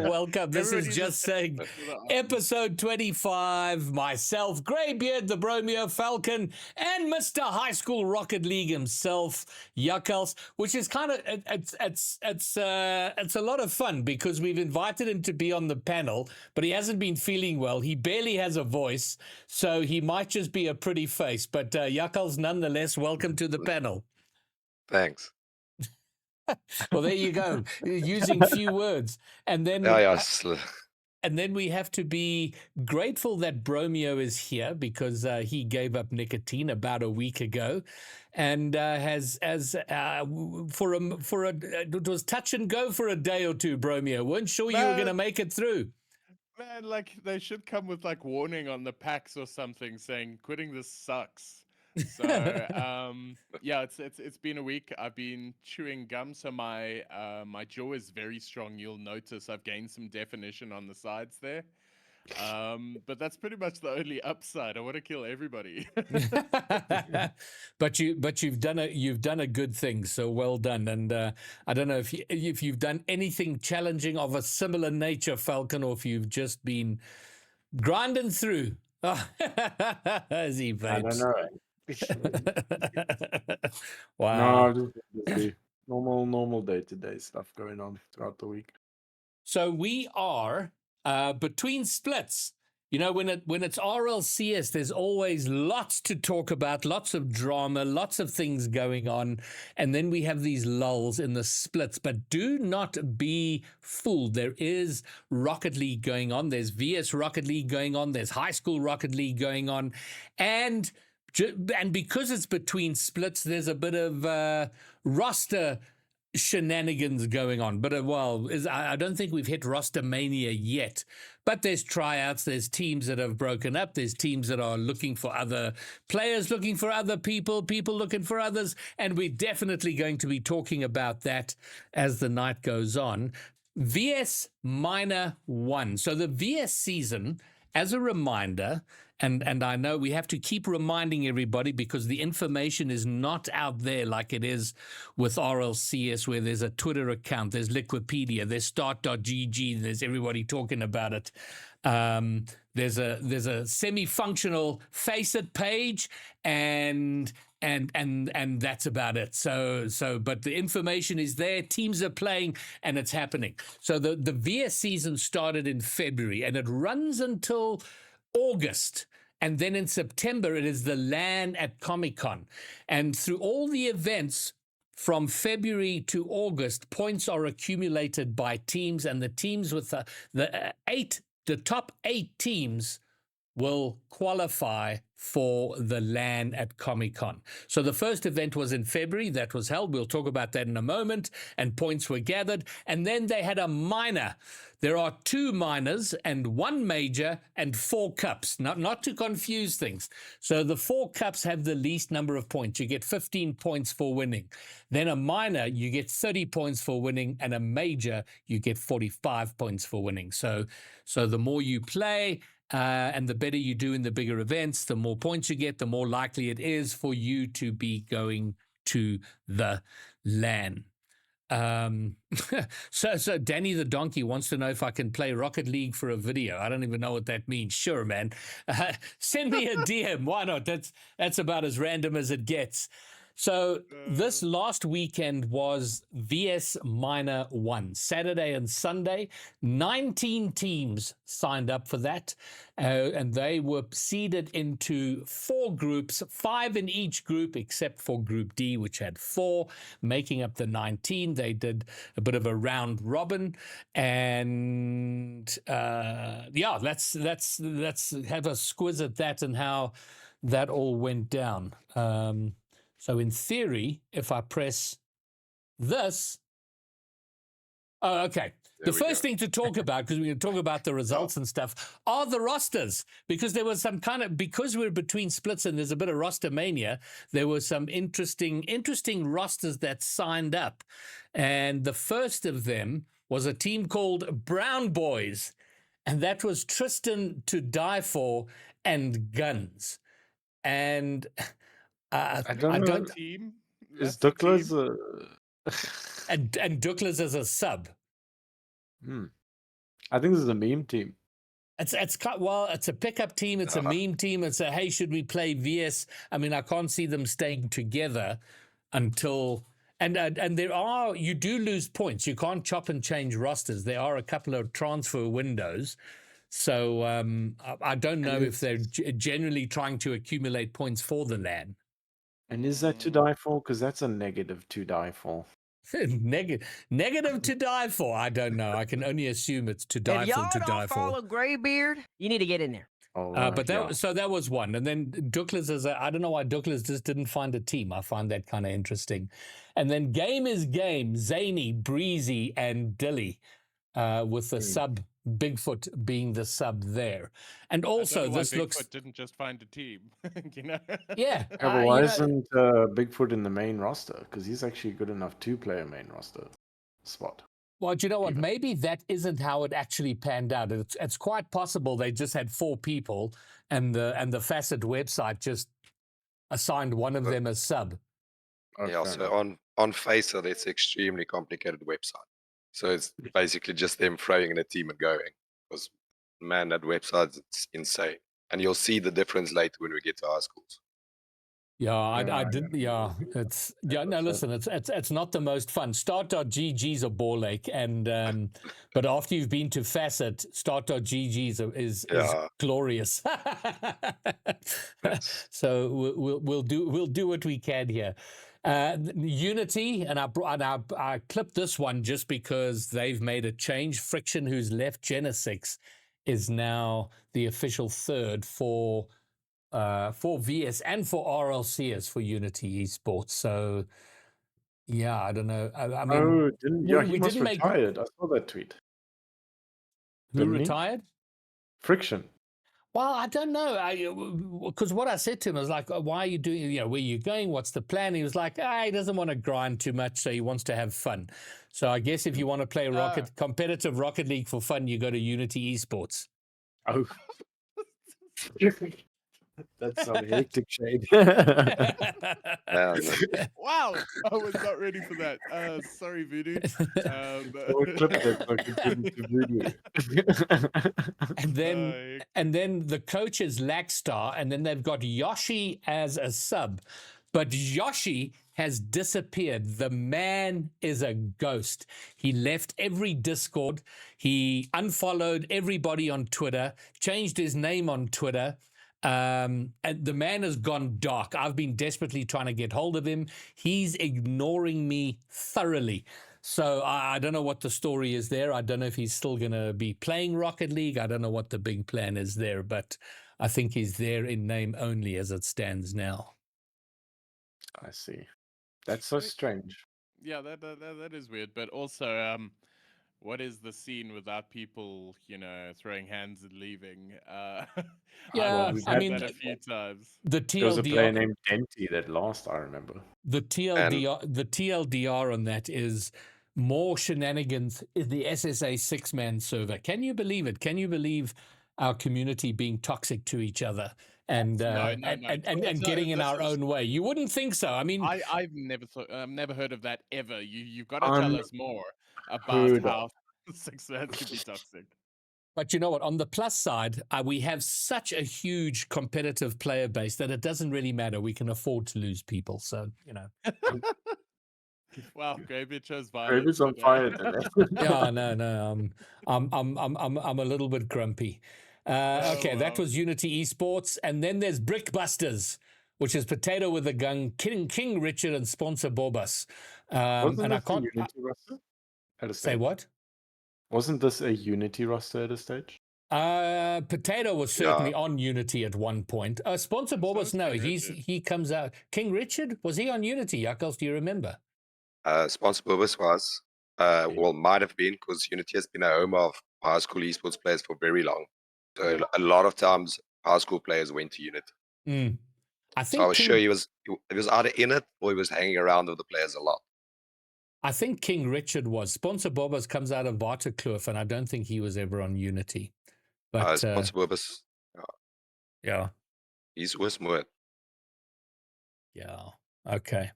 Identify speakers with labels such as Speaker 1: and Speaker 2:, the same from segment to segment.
Speaker 1: Welcome. This is
Speaker 2: Everybody
Speaker 1: Just Saying,
Speaker 2: with the arms.
Speaker 1: episode 25. Myself, Greybeard, the Bromeo Falcon, and Mr. High School Rocket League himself, Yuckels, which is kind of it's a lot of fun because we've invited him to be on the panel, but he hasn't been feeling well. He barely has a voice, so he might just be a pretty face. But Yuckels, nonetheless, welcome to the panel.
Speaker 3: Thanks.
Speaker 1: Well, there you go. Using few words, and then and then we have to be grateful that Bromeo is here because he gave up nicotine about a week ago, and it was touch and go for a day or two. Bromeo, weren't sure you were going to make it through.
Speaker 2: Man, like they should come with like warning on the packs or something saying quitting this sucks. So yeah, it's been a week. I've been chewing gum, so my jaw is very strong. You'll notice I've gained some definition on the sides there. But that's pretty much the only upside. I want to kill everybody.
Speaker 1: But you've done a good thing, so well done. And I don't know if you've done anything challenging of a similar nature, Falcon, or if you've just been grinding through. As he vapes.
Speaker 4: I don't know.
Speaker 1: Wow.
Speaker 4: No, just busy. Normal day-to-day stuff going on throughout the week.
Speaker 1: So we are between splits. You know, when it's RLCS, there's always lots to talk about, lots of drama, lots of things going on. And then we have these lulls in the splits. But do not be fooled. There is Rocket League going on. There's VS Rocket League going on. There's High School Rocket League going on. And because it's between splits, there's a bit of roster shenanigans going on. But I don't think we've hit roster mania yet. But there's tryouts, there's teams that have broken up, there's teams that are looking for other players, looking for other people looking for others, and we're definitely going to be talking about that as the night goes on. VS Minor 1. So the VS season, as a reminder, and I know we have to keep reminding everybody because the information is not out there like it is with RLCS, where there's a Twitter account, there's Liquipedia, there's start.gg, there's everybody talking about it. There's a semi-functional Faceit page, and that's about it. But the information is there, teams are playing, and it's happening. So the VS season started in February, and it runs until August. And then in September, it is the LAN at Comic-Con. And through all the events from February to August, points are accumulated by teams, and the teams with the top 8 teams will qualify for the LAN at Comic-Con. So the first event was in February. That was held. We'll talk about that in a moment. And points were gathered. And then they had a minor. There are 2 minors and 1 major and 4 cups. Not to confuse things. So the 4 cups have the least number of points. You get 15 points for winning. Then a minor, you get 30 points for winning. And a major, you get 45 points for winning. So the more you play, and the better you do in the bigger events, the more points you get, the more likely it is for you to be going to the LAN. So Danny the Donkey wants to know if I can play Rocket League for a video. I don't even know what that means. Sure, man. Send me a DM. Why not? That's about as random as it gets. So this last weekend was VS Minor 1, Saturday and Sunday. 19 teams signed up for that, and they were seeded into 4 groups, 5 in each group, except for Group D, which had 4, making up the 19. They did a bit of a round robin, and let's have a squiz at that and how that all went down. So in theory, if I press this, okay. The first thing to talk about, because we're going to talk about the results and stuff, are the rosters. Because there was some because we're between splits and there's a bit of roster mania, there were some interesting rosters that signed up. And the first of them was a team called Brown Boys. And that was Tristan to Die For and Guns. And
Speaker 4: I don't
Speaker 2: Team.
Speaker 4: Is Douglas
Speaker 1: and Douglas as a sub.
Speaker 4: I think this is a meme team.
Speaker 1: It's a pickup team. It's a meme team. It's a, hey, should we play VS? I mean, I can't see them staying together until and you do lose points. You can't chop and change rosters. There are a couple of transfer windows. So I don't know if they're generally trying to accumulate points for the LAN.
Speaker 4: And is that to die for? Because that's a negative to die for.
Speaker 1: Negative to die for. I don't know. I can only assume it's to die
Speaker 3: If
Speaker 1: for.
Speaker 3: y'all
Speaker 1: To
Speaker 3: don't
Speaker 1: die for.
Speaker 3: follow Graybeard, you need to get in there.
Speaker 1: But that was one, and then Douglas I don't know why Douglas just didn't find a team. I find that kind of interesting. And then Game is Game, Zany, Breezy, and Dilly, with the sub Bigfoot being the sub there. And also this
Speaker 2: Bigfoot
Speaker 1: looks
Speaker 2: didn't just find a team, you know.
Speaker 1: yeah.
Speaker 4: but why isn't Bigfoot in the main roster? Because he's actually good enough to play a main roster spot.
Speaker 1: Well, do you know what? Maybe that isn't how it actually panned out. It's quite possible they just had 4 people, and the Facet website just assigned one of them as sub.
Speaker 5: Yeah, so on Facer, it's an extremely complicated website. So it's basically just them throwing in a team and going. Because, man, that website is insane. And you'll see the difference later when we get to our schools.
Speaker 1: Yeah, I did. Yeah, it's no. Listen, it's not the most fun. Start.gg's a ball ache, and but after you've been to Facet, Start.gg's is glorious. So we'll do what we can here. Unity, and I clipped this one just because they've made a change. Friction, who's left Genesix, is now the official third for VS and for RLCS for Unity Esports. So, yeah, I don't know. I mean,
Speaker 4: he must retired. I saw that tweet.
Speaker 1: Who retired?
Speaker 4: Friction.
Speaker 1: Well, I don't know. Because what I said to him was like, why are you doing, where are you going? What's the plan? He was like, he doesn't want to grind too much, so he wants to have fun. So I guess if you want to play competitive Rocket League for fun, you go to Unity Esports.
Speaker 4: Oh. That's some hectic shade.
Speaker 2: Wow, I was not ready for that. Sorry, Voodoo.
Speaker 1: And then the coach is Lackstar, and then they've got Yoshi as a sub. But Yoshi has disappeared. The man is a ghost. He left every Discord. He unfollowed everybody on Twitter, changed his name on Twitter. And the man has gone dark. I've been desperately trying to get hold of him. He's ignoring me thoroughly. So I don't know what the story is there. I don't know if he's still going to be playing Rocket League. I don't know what the big plan is there, but I think he's there in name only as it stands now.
Speaker 4: I see. That's so strange.
Speaker 2: Yeah, that is weird. But also, what is the scene without people, throwing hands and leaving?
Speaker 1: Yeah, I mean,
Speaker 2: that a few times.
Speaker 1: The TLDR,
Speaker 4: there was a player named Denty that lost, I remember.
Speaker 1: The TLDR on that is more shenanigans in the SSA 6-man server. Can you believe it? Can you believe our community being toxic to each other and getting in our own way? You wouldn't think so. I mean,
Speaker 2: I've never heard of that ever. You've got to tell us more about how 6-man can be toxic.
Speaker 1: But you know what? On the plus side, we have such a huge competitive player base that it doesn't really matter. We can afford to lose people. So,
Speaker 2: Wow, Graybeard chose violence.
Speaker 4: Graybeard's on fire today.
Speaker 1: Yeah, no. I'm a little bit grumpy. Okay, wow. That was Unity Esports, and then there's Brickbusters, which is Potato with a Gun, King Richard, and sponsor Borbus.
Speaker 4: Wasn't this a Unity roster? At a stage?
Speaker 1: Say what?
Speaker 4: Wasn't this a Unity roster at a stage?
Speaker 1: Potato was certainly on Unity at one point. Sponsor Borbus, no, he comes out. King Richard, was he on Unity? Yuckles, do you remember?
Speaker 5: Sponsor Borbus was, might have been, because Unity has been a home of high school esports players for very long. So a lot of times high school players went to Unity.
Speaker 1: I think
Speaker 5: I was sure he was either in it or he was hanging around with the players a lot.
Speaker 1: I think King Richard was. Sponsor Borbus comes out of Waterkloof, and I don't think he was ever on Unity. But
Speaker 5: Sponsor Borbus,
Speaker 1: yeah,
Speaker 5: he's worth more.
Speaker 1: Yeah. Okay.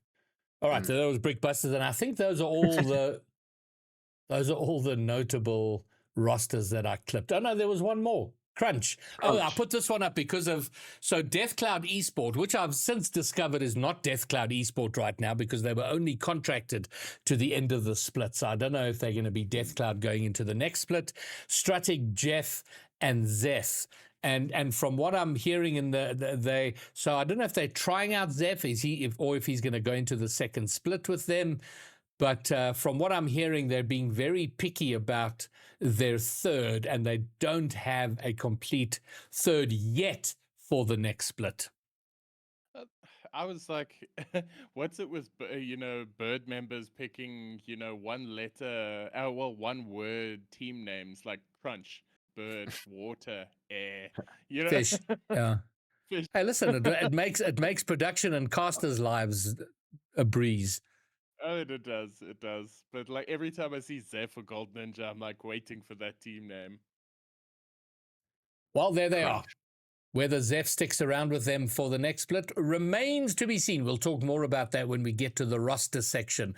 Speaker 1: All right. So that was Brickbusters, and I think those are all the notable rosters that I clipped. Oh, no, there was one more. Crunch. Oh, I
Speaker 4: Crunch.
Speaker 1: put this one up because of Death Cloud Esport, which I've since discovered is not Death Cloud Esport right now because they were only contracted to the end of the split. So I don't know if they're going to be Death Cloud going into the next split. Stratic, Jeff, and Zeph. And from what I'm hearing in so I don't know if they're trying out Zeph, or if he's going to go into the second split with them. But from what I'm hearing, they're being very picky about their third, and they don't have a complete third yet for the next split.
Speaker 2: I was like, what's it with, bird members picking, one letter, one word team names like crunch, bird, water, air,
Speaker 1: Fish. Yeah.
Speaker 2: Fish.
Speaker 1: Hey, listen, it makes production and casters' lives a breeze.
Speaker 2: Oh, it does. It does. But like every time I see Zeph or Gold Ninja, I'm like waiting for that team name.
Speaker 1: Well, there they
Speaker 4: Crunch.
Speaker 1: are. Whether Zeph sticks around with them for the next split remains to be seen. We'll talk more about that when we get to the roster section.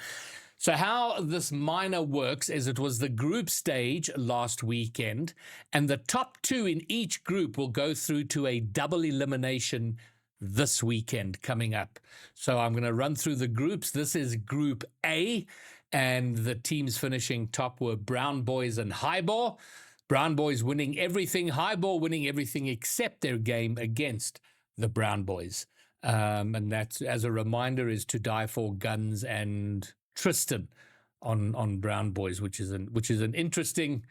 Speaker 1: So how this minor works is it was the group stage last weekend, and the top two in each group will go through to a double elimination this weekend coming up. So I'm going to run through the groups. This is Group A, and the teams finishing top were Brown Boys and Highball. Brown Boys winning everything, Highball winning everything except their game against the Brown Boys. And that's, as a reminder, is To Die For, Guns, and Tristan on Brown Boys, which is an interesting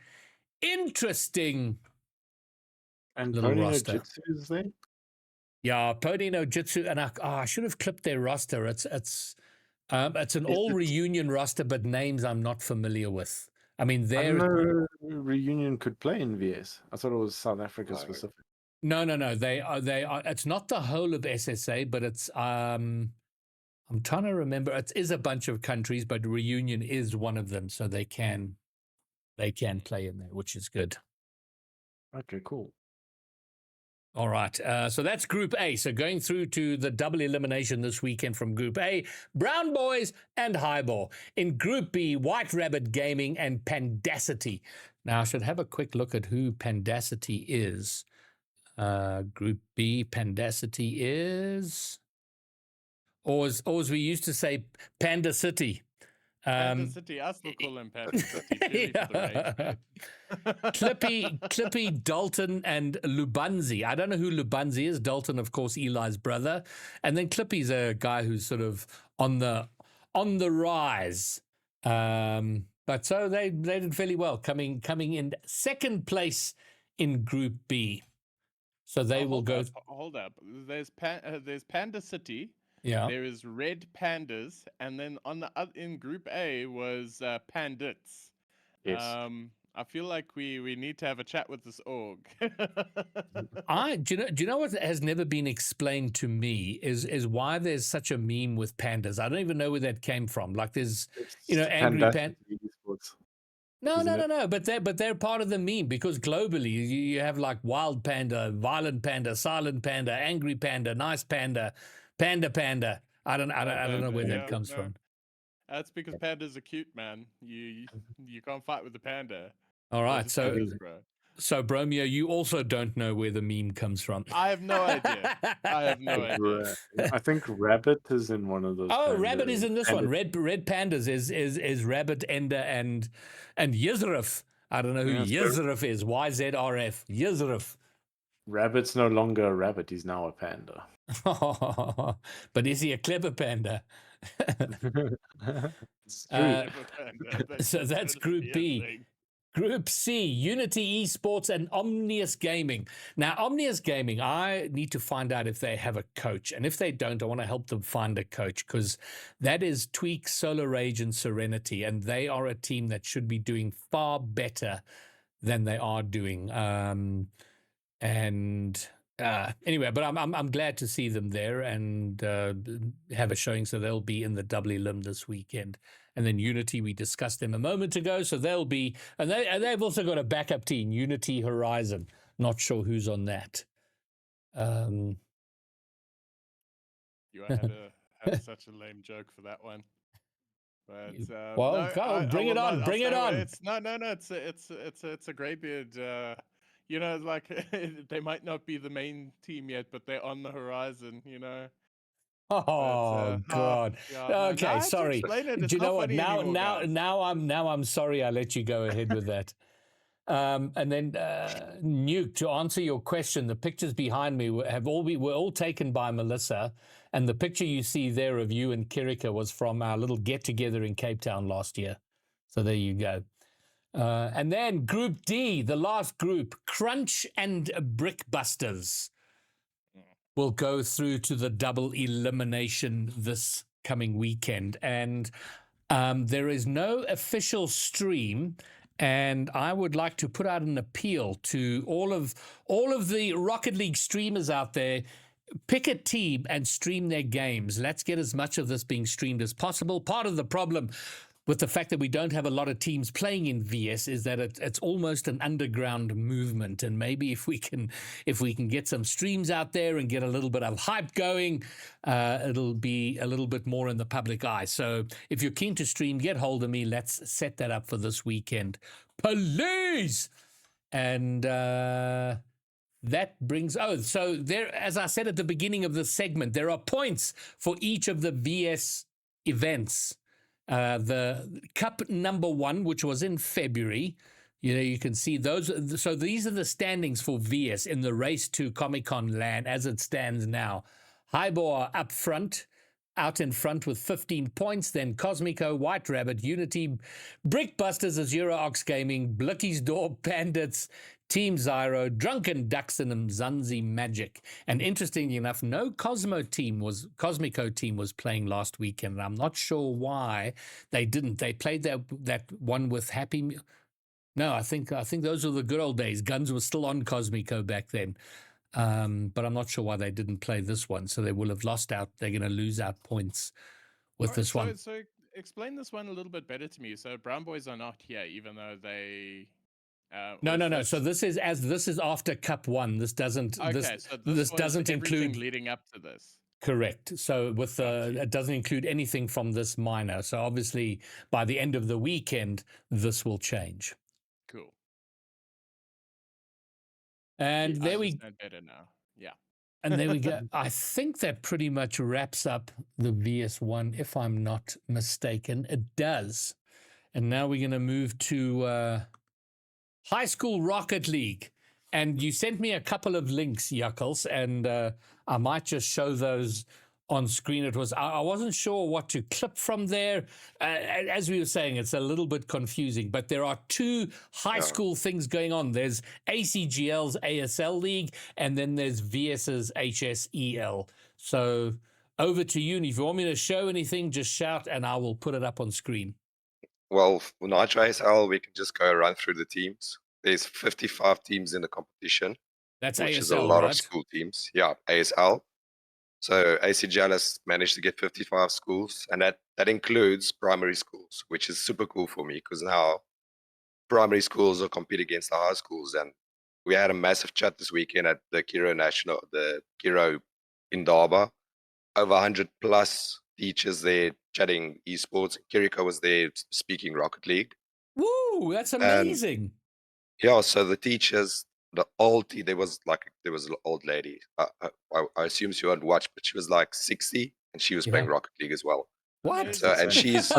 Speaker 4: And
Speaker 1: little
Speaker 4: Pony no
Speaker 1: roster.
Speaker 4: Jitsu is there?
Speaker 1: Yeah, Pony no Jitsu, and I should have clipped their roster. It's an all reunion roster, but names I'm not familiar with. I mean,
Speaker 4: I
Speaker 1: they're
Speaker 4: didn't know Reunion could play in VS. I thought it was South Africa specific.
Speaker 1: no. They are. It's not the whole of SSA, but it's I'm trying to remember. It is a bunch of countries, but Reunion is one of them, so they can play in there, which is good.
Speaker 4: Okay, cool.
Speaker 1: All right. So that's Group A. So going through to the double elimination this weekend from Group A, Brown Boys and Highball. In Group B, White Rabbit Gaming and Pandacity. Now, I should have a quick look at who Pandacity is. Group B, Pandacity is... Or as we used to say, Panda City.
Speaker 2: Panda City, I still call him Panda City. Purely for the rage bait.
Speaker 1: Clippy, Dalton, and Lubanzi. I don't know who Lubanzi is. Dalton, of course, Eli's brother, and then Clippy's a guy who's sort of on the rise. But so they did fairly well, coming in second place in Group B. So they will go.
Speaker 2: Hold up. There's Panda City.
Speaker 1: Yeah.
Speaker 2: There is Red Pandas, and then in Group A was Pandits.
Speaker 4: Yes.
Speaker 2: I feel like we need to have a chat with this org.
Speaker 1: Do you know what has never been explained to me is why there's such a meme with pandas. I don't even know where that came from. Like there's angry panda. No. But they're part of the meme because globally you have like wild panda, violent panda, silent panda, angry panda, nice panda, panda. I don't know where that comes from.
Speaker 2: That's because pandas are cute, man. You can't fight with the panda.
Speaker 1: All right, so Bromeo, you also don't know where the meme comes from.
Speaker 2: I have no idea.
Speaker 4: I think Rabbit is in one of those.
Speaker 1: Oh, Rabbit is in this one. Red Pandas is Rabbit, Ender, and Yizrif. I don't know who Yizrif is. YZRF. Yizrif.
Speaker 4: Rabbit's no longer a rabbit. He's now a panda.
Speaker 1: But is he a clever panda? So that's Group B. Group C, Unity Esports and Omnius Gaming. Now, Omnius Gaming, I need to find out if they have a coach. And if they don't, I want to help them find a coach because that is Tweak, Solar Rage, and Serenity. And they are a team that should be doing far better than they are doing. Anyway, but I'm glad to see them there and have a showing. So they'll be in the double elim this weekend. And then Unity, we discussed them a moment ago. So they'll be, and they've also got a backup team, Unity Horizon. Not sure who's on that.
Speaker 2: You had such a lame joke for that one. But
Speaker 1: Well,
Speaker 2: no,
Speaker 1: go,
Speaker 2: I
Speaker 1: bring
Speaker 2: will
Speaker 1: it
Speaker 2: not.
Speaker 1: on,
Speaker 2: I'll
Speaker 1: bring it
Speaker 2: stay away.
Speaker 1: on.
Speaker 2: It's no, no, no. It's a grey beard. You know, like they might not be the main team yet, but they're on the horizon. You know. But
Speaker 1: Oh God.
Speaker 2: God, man. No,
Speaker 1: Okay,
Speaker 2: I had to
Speaker 1: sorry.
Speaker 2: explain it.
Speaker 1: Do
Speaker 2: It's
Speaker 1: you
Speaker 2: not
Speaker 1: know what?
Speaker 2: funny anymore, guys.
Speaker 1: Now I'm sorry I let you go ahead with that. And then Nuke, to answer your question, the pictures behind me were all taken by Melissa, and the picture you see there of you and Kirika was from our little get together in Cape Town last year. So there you go. And then Group D, the last group, Crunch and Brickbusters, will go through to the double elimination this coming weekend. And there is no official stream. And I would like to put out an appeal to all of the Rocket League streamers out there. Pick a team and stream their games. Let's get as much of this being streamed as possible. Part of the problem with the fact that we don't have a lot of teams playing in VS is that it's almost an underground movement, and maybe if we can get some streams out there and get a little bit of hype going, it'll be a little bit more in the public eye. So if you're keen to stream, get hold of me. Let's set that up for this weekend, please. And that brings so there, as I said at the beginning of the segment, there are points for each of the VS events. The Cup number 1, which was in February, you can see those. So these are the standings for VS in the race to Comic-Con land as it stands now. Hybor up front, out in front with 15 points. Then Cosmico, White Rabbit, Unity, Brickbusters, Azura Ox Gaming, Blicky's Door, Bandits, Team Zyro, Drunken Ducks, and Mzansi Magic. And interestingly enough, no Cosmico team was playing last weekend. I'm not sure why they didn't. They played that one with Happy. No, I think those were the good old days. Guns were still on Cosmico back then. But I'm not sure why they didn't play this one. So they will have lost out. They're going to lose out points with this one.
Speaker 2: So explain this one a little bit better to me. So Brown Boys are not here, even though they.
Speaker 1: No. So this is after Cup 1. This doesn't.
Speaker 2: Okay,
Speaker 1: so
Speaker 2: this
Speaker 1: doesn't include
Speaker 2: leading up to this.
Speaker 1: Correct. So with it doesn't include anything from this minor. So obviously by the end of the weekend, this will change.
Speaker 2: Cool.
Speaker 1: And there we
Speaker 2: understand better now. Yeah.
Speaker 1: And there we go. I think that pretty much wraps up the VS1, if I'm not mistaken. It does. And now we're going to move to High School Rocket League. And you sent me a couple of links, Yuckles, and I might just show those on screen. I wasn't sure what to clip from there. As we were saying, it's a little bit confusing, but there are 2 high school things going on. There's ACGL's ASL League, and then there's VS's HSEL. So over to you. And if you want me to show anything, just shout and I will put it up on screen.
Speaker 5: Well, for Nitro ASL, we can just go run through the teams. There's 55 teams in the competition.
Speaker 1: That's
Speaker 5: which
Speaker 1: ASL,
Speaker 5: is a lot
Speaker 1: right?
Speaker 5: of school teams. Yeah, ASL. So ACGL has managed to get 55 schools, and that includes primary schools, which is super cool for me because now primary schools will compete against the high schools. And we had a massive chat this weekend at the Kiro in Darba. Over 100 plus teachers there chatting esports. Kiriko was there speaking Rocket League.
Speaker 1: Woo, that's amazing.
Speaker 5: Yeah, so the teachers, there was an old lady. I assume she hadn't watched, but she was like 60, and she was playing Rocket League as well.
Speaker 1: What?
Speaker 5: So, and she's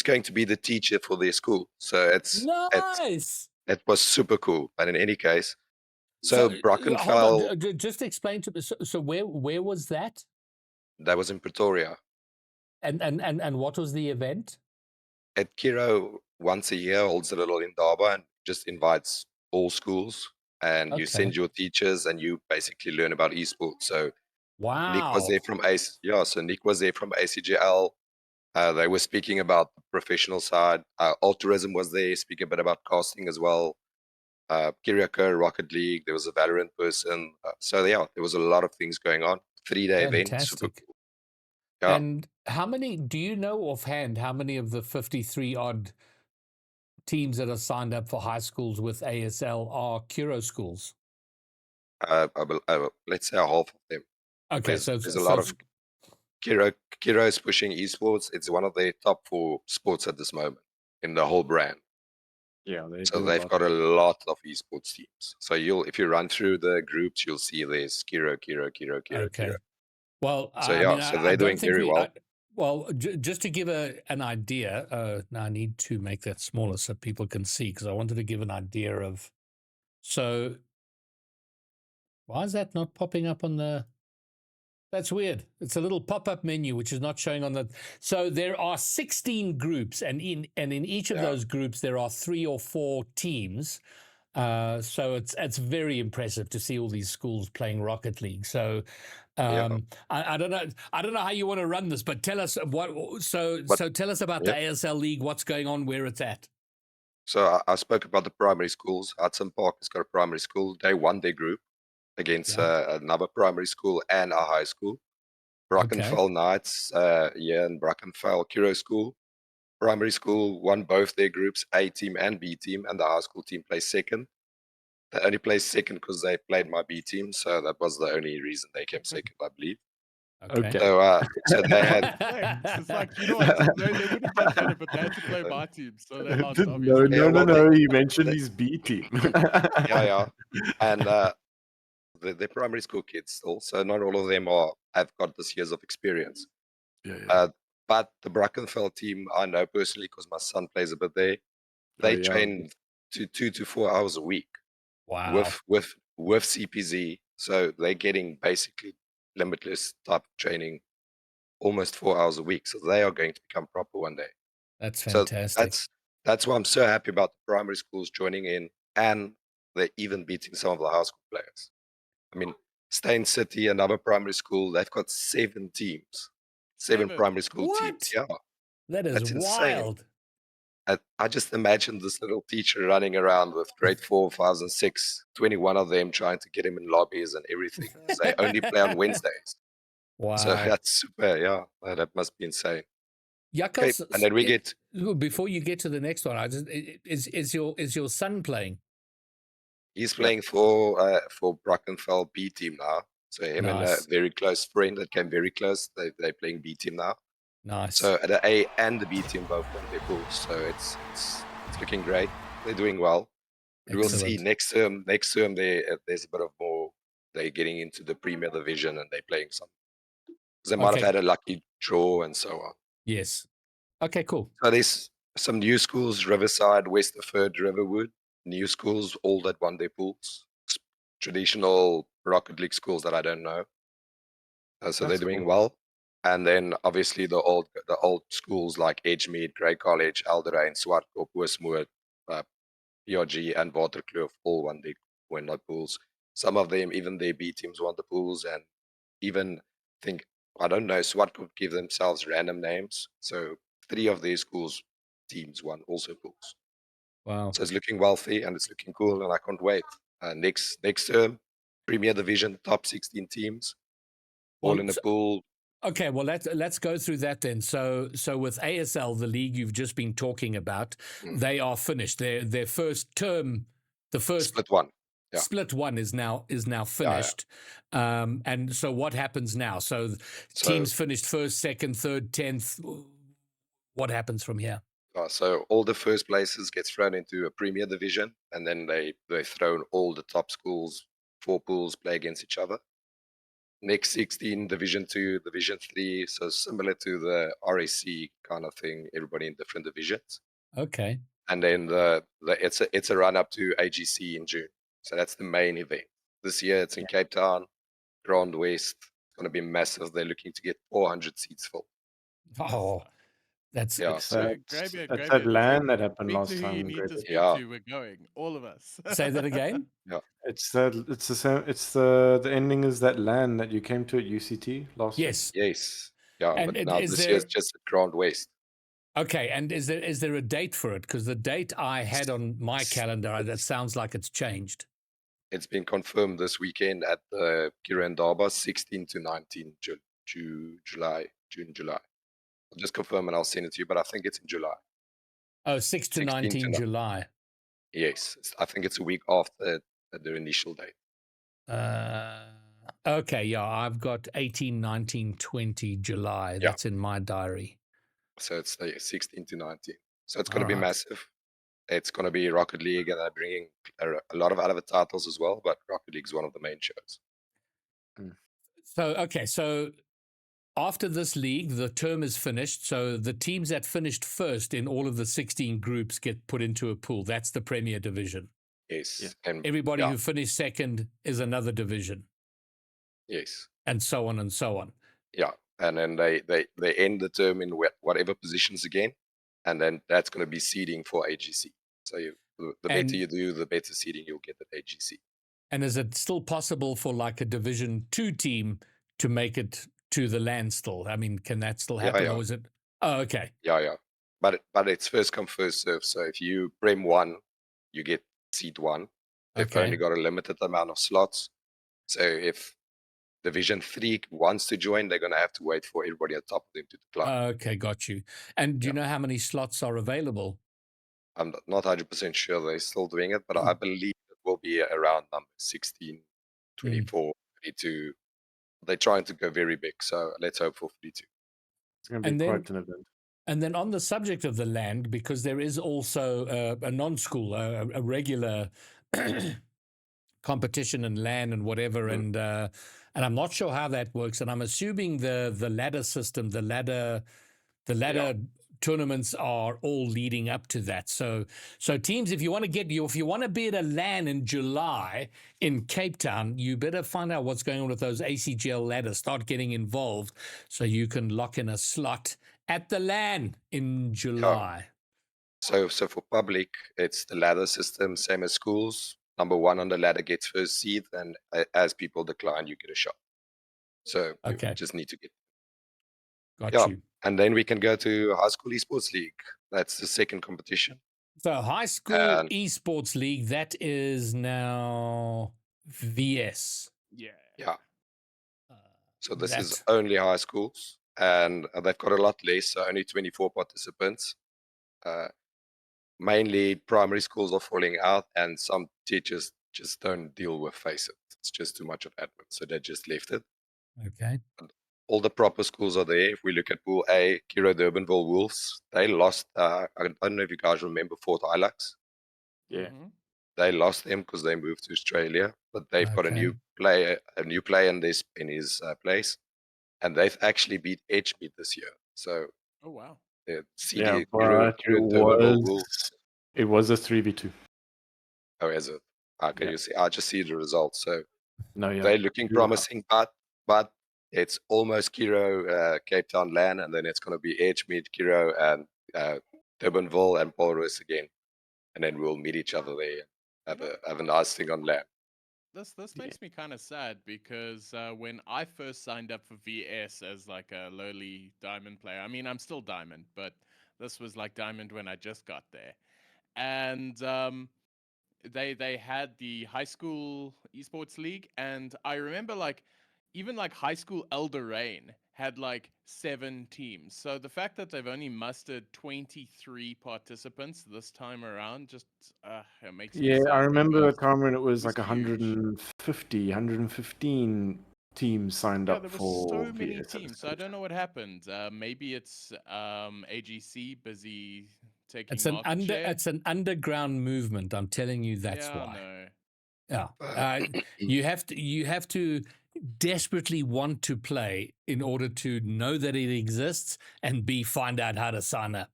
Speaker 5: going to be the teacher for their school. So it was super cool. But in any case, so Brackenfell.
Speaker 1: Just explain to me. So where was that?
Speaker 5: That was in Pretoria.
Speaker 1: And what was the event?
Speaker 5: At Kiro, once a year, holds a little Indaba and just invites all schools. And you send your teachers, and you basically learn about esports. So Nick was there from Nick was there from ACGL. They were speaking about the professional side. Altruism was there, speaking a bit about casting as well. Kiriaka, Rocket League. There was a Valorant person. So there was a lot of things going on. 3-day event, super cool. Yeah.
Speaker 1: And how many, do you know offhand, how many of the 53 odd teams that are signed up for high schools with ASL are Kiro schools?
Speaker 5: Let's say half of them.
Speaker 1: Okay,
Speaker 5: there's a lot of Kiro is pushing esports. It's one of their top 4 sports at this moment in the whole brand.
Speaker 4: Yeah, they
Speaker 5: So
Speaker 4: do
Speaker 5: they've
Speaker 4: lot.
Speaker 5: got a lot of esports teams. So if you run through the groups, you'll see there's Kiro.
Speaker 1: Okay. Well,
Speaker 5: So
Speaker 1: I mean,
Speaker 5: so
Speaker 1: I
Speaker 5: they're
Speaker 1: don't
Speaker 5: doing
Speaker 1: think
Speaker 5: very well.
Speaker 1: well, just to give an idea, now I need to make that smaller so people can see, because I wanted to give an idea of. So, why is that not popping up on the? That's weird. It's a little pop-up menu which is not showing on the. So there are 16 groups, and in each of
Speaker 5: Yeah.
Speaker 1: those groups there are 3 or 4 teams. So it's very impressive to see all these schools playing Rocket League. So
Speaker 5: Yeah.
Speaker 1: I don't know how you want to run this, but tell us so tell us about the
Speaker 5: Yeah.
Speaker 1: ASL League, what's going on, where it's at.
Speaker 5: So I spoke about the primary schools. Hudson Park has got a primary school. They won their group against another primary school and a high school. Brackenfell Knights, in Brackenfell Kiro School. Primary school won both their groups, A team and B team, and the high school team placed second. They only placed second because they played my B team, so that was the only reason they came second, I believe.
Speaker 1: Okay.
Speaker 5: So they had
Speaker 2: It's like, you know what? They would have done better, but they had to play my team, so they lost,
Speaker 4: No,
Speaker 2: obviously.
Speaker 5: Yeah, well, they-
Speaker 4: He mentioned
Speaker 5: they-
Speaker 4: his B team.
Speaker 5: yeah. And the primary school kids still, so not all of them have got this years of experience.
Speaker 4: Yeah.
Speaker 5: But the Brackenfell team, I know personally because my son plays a bit there. They train 2 to 4 hours a week
Speaker 1: Wow.
Speaker 5: with CPZ, so they're getting basically limitless type of training, almost 4 hours a week. So they are going to become proper one day.
Speaker 1: That's
Speaker 5: So
Speaker 1: fantastic.
Speaker 5: that's why I'm so happy about the primary schools joining in, and they're even beating some of the high school players. I mean, Stain City, another primary school, they've got 7 teams, 7
Speaker 2: 7.
Speaker 5: primary school teams.
Speaker 1: What?
Speaker 5: Yeah,
Speaker 1: That is
Speaker 5: that's insane.
Speaker 1: wild.
Speaker 5: I just imagine this little teacher running around with grade 4, 5, and 6, 21 of them trying to get him in lobbies and everything. 'Cause they only play on Wednesdays.
Speaker 1: Wow.
Speaker 5: So that's super. Yeah, that must be insane. Okay,
Speaker 1: Yakos,
Speaker 5: and then we get
Speaker 1: before you get to the next one, is your son playing?
Speaker 5: he's playing for Brackenfell B team now. So him and a
Speaker 1: Nice.
Speaker 5: very close friend that came very close. They're playing B team now.
Speaker 1: Nice.
Speaker 5: So the A and the B team both won their pools. So it's looking great. They're doing well. But we'll see
Speaker 1: Excellent.
Speaker 5: next term there's a bit of more. They're getting into the Premier Division and they're playing some. Because they might have
Speaker 1: Okay.
Speaker 5: had a lucky draw and so on.
Speaker 1: Yes. Okay, cool.
Speaker 5: So there's some new schools: Riverside, Westerford, Riverwood. New schools, all that won their pools. Traditional Rocket League schools that I don't know. So they're
Speaker 4: That's
Speaker 5: doing
Speaker 4: cool.
Speaker 5: well. And then obviously the old schools like Edgemead, Grey College, Alderaan, Swartkop, Oosmoed, PRG, and Waterkloof all won their pools. Some of them, even their B teams, won the pools, and even I don't know, Swartkop give themselves random names. So 3 of their schools teams won also pools.
Speaker 1: Wow.
Speaker 5: So it's looking wealthy and it's looking cool, and I can't wait. Next term, Premier Division, top 16 teams, all
Speaker 1: Well,
Speaker 5: in the pool.
Speaker 1: Okay, well let's go through that then. So with ASL, the league you've just been talking about, they are finished. Their first term, the first
Speaker 5: Split one. Yeah.
Speaker 1: split one is now finished. And so what happens now? So teams finished first, second, third, 10th. What happens from here?
Speaker 5: So all the first places gets thrown into a Premier Division, and then they thrown all the top schools, 4 pools play against each other. Next 16, Division 2, Division 3, so similar to the RAC kind of thing, everybody in different divisions.
Speaker 1: Okay.
Speaker 5: And then it's a run up to AGC in June. So that's the main event. This year it's in Cape Town, Grand West. It's going to be massive. They're looking to get 400 seats full.
Speaker 1: Oh, that's
Speaker 4: It's
Speaker 2: So,
Speaker 4: that LAN that happened
Speaker 2: speak
Speaker 4: last
Speaker 2: to who you
Speaker 4: time.
Speaker 2: need
Speaker 4: Great.
Speaker 2: to speak
Speaker 5: Yeah.
Speaker 2: to. We're going, all of us.
Speaker 1: say that again.
Speaker 5: Yeah.
Speaker 4: It's the same. It's the ending is that LAN that you came to at UCT last year.
Speaker 5: Yes. Yeah.
Speaker 1: And
Speaker 5: But now
Speaker 1: is
Speaker 5: this
Speaker 1: there-
Speaker 5: year's just at Grand West.
Speaker 1: Okay, and is there a date for it? Because the date I had on my calendar, that sounds like it's changed.
Speaker 5: It's been confirmed this weekend at the Kirandaba, 16 to 19 July. I'll just confirm and I'll send it to you, but I think it's in July.
Speaker 1: Oh, 6 to 19 July.
Speaker 5: Yes, I think it's a week after the initial date.
Speaker 1: Okay, yeah, I've got 18, 19, 20 July.
Speaker 5: Yeah.
Speaker 1: That's in my diary.
Speaker 5: So it's the 16 to 19. So it's going
Speaker 1: All
Speaker 5: to be
Speaker 1: right.
Speaker 5: massive. It's going to be Rocket League, and they're bringing a lot of other titles as well. But Rocket League is one of the main shows.
Speaker 1: So, okay, so after this league, the term is finished. So the teams that finished first in all of the 16 groups get put into a pool. That's the Premier Division.
Speaker 5: Yes, and
Speaker 1: Everybody
Speaker 5: yeah,
Speaker 1: who finished second is another division,
Speaker 5: yes,
Speaker 1: and so on and so on.
Speaker 5: yeah, and then they end the term in whatever positions again, and then that's going to be seeding for AGC. So the better
Speaker 1: And
Speaker 5: you do, the better seeding you'll get at AGC.
Speaker 1: and is it still possible for like a Division 2 team to make it to the land still? I mean, can that still happen,
Speaker 5: Yeah.
Speaker 1: or is it? Oh, okay.
Speaker 5: Yeah. But it's first come first serve. So if you prem 1, you get seed 1. They've
Speaker 1: Okay.
Speaker 5: only got a limited amount of slots. So if Division 3 wants to join, they're going to have to wait for everybody at top of them to decline.
Speaker 1: Okay, got you. And do you know how many slots are available?
Speaker 5: I'm not 100% sure they're still doing it, but I believe it will be around number 16, 24, 32. They're trying to go very big, so let's hope for 32.
Speaker 4: It's going to be
Speaker 1: And then,
Speaker 4: quite an event.
Speaker 1: and then on the subject of the land, because there is also a non-school, a regular competition and land and whatever, and I'm not sure how that works. And I'm assuming the ladder system, the ladder tournaments are all leading up to that. So teams, if you want to be at a LAN in July in Cape Town, you better find out what's going on with those ACGL ladders. Start getting involved so you can lock in a slot at the LAN in July.
Speaker 5: So for public, it's the ladder system, same as schools. Number 1 on the ladder gets first seed, and as people decline, you get a shot. So you
Speaker 1: Okay.
Speaker 5: just need to get.
Speaker 1: Got you.
Speaker 5: And then we can go to High School Esports League. That's the second competition.
Speaker 1: So high school
Speaker 5: And-
Speaker 1: esports league, that is now VS.
Speaker 2: Yeah.
Speaker 5: Yeah. So this is
Speaker 1: That's-
Speaker 5: only high schools, and they've got a lot less, so only 24 participants. Mainly primary schools are falling out, and some teachers just don't deal with face it. It's just too much of admin, so they just left it.
Speaker 1: Okay.
Speaker 5: All the proper schools are there. If we look at Pool A, Kiro Durbanville Wolves, they lost. I don't know if you guys remember Fort Hilux.
Speaker 4: Yeah.
Speaker 2: Mhm.
Speaker 5: They lost them because they moved to Australia, but they've got a new player in his place, and they've actually beat Edgemead this year. So
Speaker 2: Oh wow.
Speaker 5: the
Speaker 4: Yeah,
Speaker 5: CD
Speaker 4: but
Speaker 5: Durbanville Wolves.
Speaker 4: it was a 3v2.
Speaker 5: Oh, is it? Okay,
Speaker 4: Yeah.
Speaker 5: you see, I just see the results. So
Speaker 4: No, yeah.
Speaker 5: they're looking
Speaker 4: Drew
Speaker 5: promising, but it's almost Kiro, Cape Town LAN, and then it's going to be Edgemead, Kiro, and Durbanville and Polros again, and then we'll meet each other there and have a nice thing on LAN.
Speaker 2: This makes me kind of sad because when I first signed up for VS as like a lowly diamond player, I mean I'm still diamond, but this was like diamond when I just got there, and they had the high school esports league, and I remember like even like high school Elder Rain had like 7 teams. So the fact that they've only mustered 23 participants this time around just it makes me
Speaker 4: Yeah,
Speaker 2: sad
Speaker 4: I remember
Speaker 2: because
Speaker 4: Cameron, it was
Speaker 2: was
Speaker 4: like
Speaker 2: huge.
Speaker 4: 115 teams signed
Speaker 2: Yeah,
Speaker 4: up
Speaker 2: there were
Speaker 4: for
Speaker 2: so many
Speaker 4: VS at
Speaker 2: teams.
Speaker 4: this
Speaker 2: So I
Speaker 4: stage.
Speaker 2: don't know what happened. Maybe it's AGC busy taking
Speaker 1: It's an
Speaker 2: market share.
Speaker 1: it's an underground movement. I'm telling you, that's
Speaker 2: Yeah,
Speaker 1: why.
Speaker 2: no.
Speaker 1: Yeah, you have to desperately want to play in order to know that it exists, and B, find out how to sign up.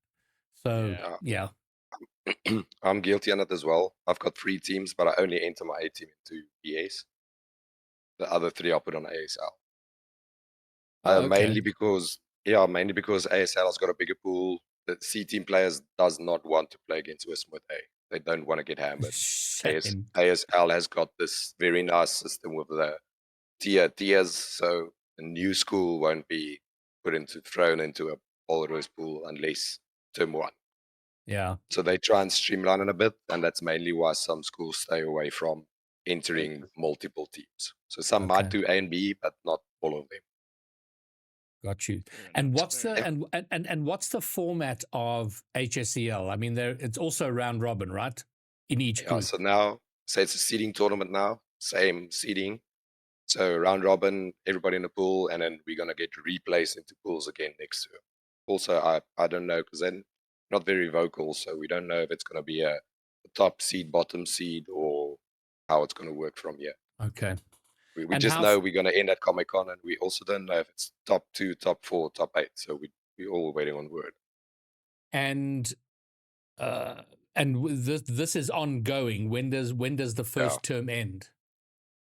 Speaker 1: So yeah.
Speaker 5: I'm guilty on it as well. I've got 3 teams, but I only enter my A team into EAs. The other 3 I put on ASL.
Speaker 1: Oh, okay.
Speaker 5: Mainly because ASL has got a bigger pool. The C team players does not want to play against Westwood A. They don't want to get hammered.
Speaker 1: Shame.
Speaker 5: ASL has got this very nice system with the tiers, so a new school won't be thrown into a Polaroid pool unless term 1.
Speaker 1: Yeah.
Speaker 5: So they try and streamline it a bit, and that's mainly why some schools stay away from entering multiple teams. So some might
Speaker 1: Okay.
Speaker 5: do A and B, but not all of them.
Speaker 1: Got you.
Speaker 2: Fair
Speaker 1: And
Speaker 2: enough,
Speaker 1: what's
Speaker 2: fair
Speaker 1: the and what's the format of HSEL? I mean, it's also round robin, right? In each
Speaker 5: Yeah,
Speaker 1: group.
Speaker 5: so now, say it's a seeding tournament now, same seeding. So round robin, everybody in the pool, and then we're gonna get replaced into pools again next year. Also, I don't know because they're not very vocal, so we don't know if it's gonna be a top seed, bottom seed, or how it's gonna work from here.
Speaker 1: Okay.
Speaker 5: We
Speaker 1: And
Speaker 5: just
Speaker 1: how
Speaker 5: know we're gonna end at Comic Con, and we also don't know if it's top 2, top 4, top 8. So we're all waiting on word.
Speaker 1: and this is ongoing. When does the first term end?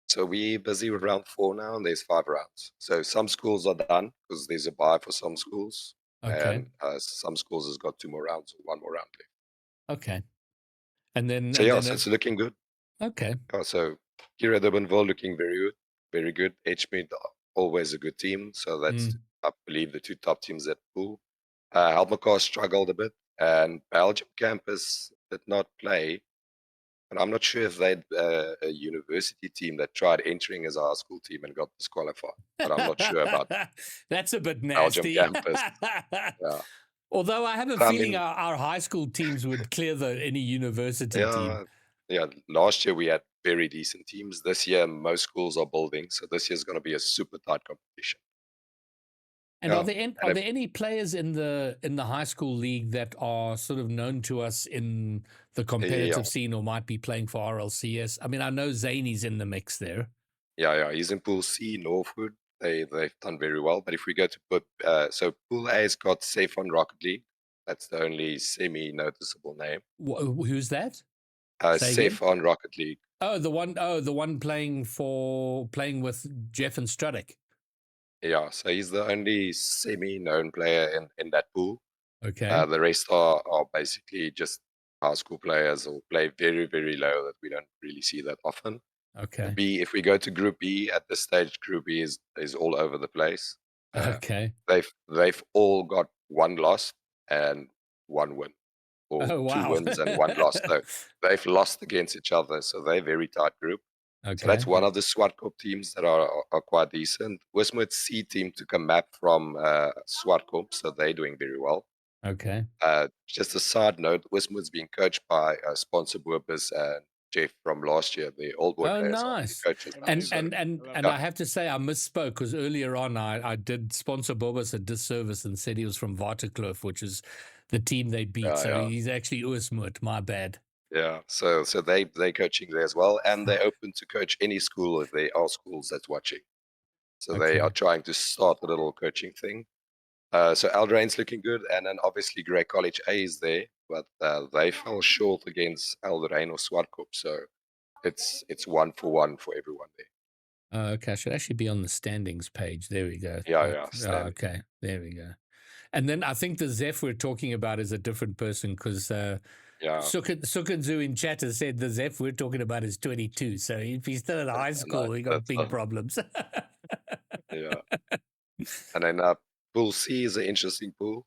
Speaker 5: So we're busy with round 4 now, and there's 5 rounds. So some schools are done because there's a bye for some schools,
Speaker 1: Okay.
Speaker 5: and some schools has got 2 more rounds or 1 more round left.
Speaker 1: Okay. And then
Speaker 5: So yeah, so it's looking good.
Speaker 1: okay.
Speaker 5: So Kira Durbanville looking very good. Edgemead always a good team. So that's I believe the 2 top teams at pool. Helmacor struggled a bit, and Belgium campus did not play. And I'm not sure if they had a university team that tried entering as a high school team and got disqualified. But I'm not sure about
Speaker 1: That's a bit
Speaker 5: Belgium
Speaker 1: nasty.
Speaker 5: campus. Yeah.
Speaker 1: Although I have a
Speaker 5: But I
Speaker 1: feeling
Speaker 5: mean,
Speaker 1: our high school teams would clear any university team.
Speaker 5: yeah. Last year we had very decent teams. This year most schools are building, so this year's going to be a super tight competition.
Speaker 1: And
Speaker 5: Yeah.
Speaker 1: are there any players in the high school league that are sort of known to us in the competitive scene or might be playing for RLCS? I mean, I know Zany's in the mix there.
Speaker 5: Yeah. He's in Pool C, Northwood. They've done very well. But if we go to so Pool A's got Safe on Rocket League. That's the only semi-noticeable name.
Speaker 1: Who's that?
Speaker 5: Safe on Rocket League.
Speaker 1: The one playing with Jeff and Struddick.
Speaker 5: Yeah, so he's the only semi-known player in that pool.
Speaker 1: Okay.
Speaker 5: The rest are basically just high school players or play very, very low that we don't really see that often.
Speaker 1: Okay.
Speaker 5: If we go to Group B at this stage, Group B is all over the place.
Speaker 1: Okay.
Speaker 5: They've all got 1 loss and 1 win, or
Speaker 1: Oh,
Speaker 5: 2
Speaker 1: wow.
Speaker 5: wins and 1 loss. So they've lost against each other. So they're a very tight group.
Speaker 1: Okay.
Speaker 5: So that's one of the Swartkorp teams that are quite decent. Wismut's C team took a map from Swartkorp, so they're doing very well.
Speaker 1: Okay.
Speaker 5: Just a side note, Wismut's being coached by sponsor Boopers and Jeff from last year. The old boy
Speaker 1: Oh,
Speaker 5: players
Speaker 1: nice.
Speaker 5: are the coaches.
Speaker 1: And I have to say I misspoke because earlier on I did sponsor Bobas a disservice and said he was from Waterkloof, which is the team they beat. So he's actually Oosmoed. My bad.
Speaker 5: Yeah, so they coaching there as well, and they're open to coach any school if they are schools that's watching. So they are trying to start a little coaching thing. So Aldrain's looking good, and then obviously Grey College A is there, but they fell short against Aldrain or Swartkorp. So it's 1-for-1 for everyone there.
Speaker 1: Okay, I should actually be on the standings page. There we go.
Speaker 5: Yeah.
Speaker 1: Okay, there we go. And then I think the Zeph we're talking about is a different person because Sukanzu in chat has said the Zeph we're talking about is 22. So if he's still at high school, we got big problems.
Speaker 5: Yeah. And then Pool C is an interesting pool.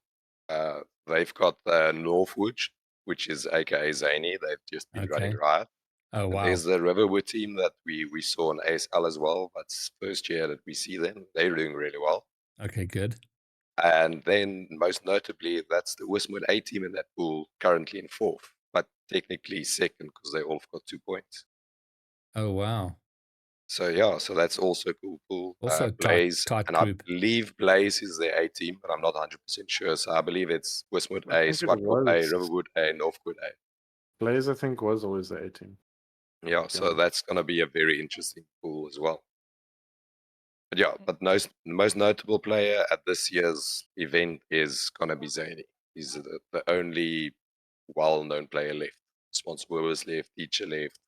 Speaker 5: They've got Northwood, which is aka Zany. They've just been running riot.
Speaker 1: Oh, wow.
Speaker 5: And there's the Riverwood team that we saw in ASL as well. That's first year that we see them. They're doing really well.
Speaker 1: Okay, good.
Speaker 5: And then most notably, that's the Wismut A team in that pool, currently in 4th, but technically second because they all got 2 points.
Speaker 1: Oh, wow.
Speaker 5: So so that's also a cool pool.
Speaker 1: Also
Speaker 5: Blaze,
Speaker 1: tight
Speaker 5: and
Speaker 1: group.
Speaker 5: I believe Blaze is their A team, but I'm not 100% sure. So I believe it's Wismut A, Swartkorp A, Riverwood A, Northwood A.
Speaker 4: Blaze, I think, was always the A team.
Speaker 5: Yeah, so that's going to be a very interesting pool as well. But yeah, but most notable player at this year's event is going to be Zany. He's the only well-known player left. Sponsor was left, teacher left,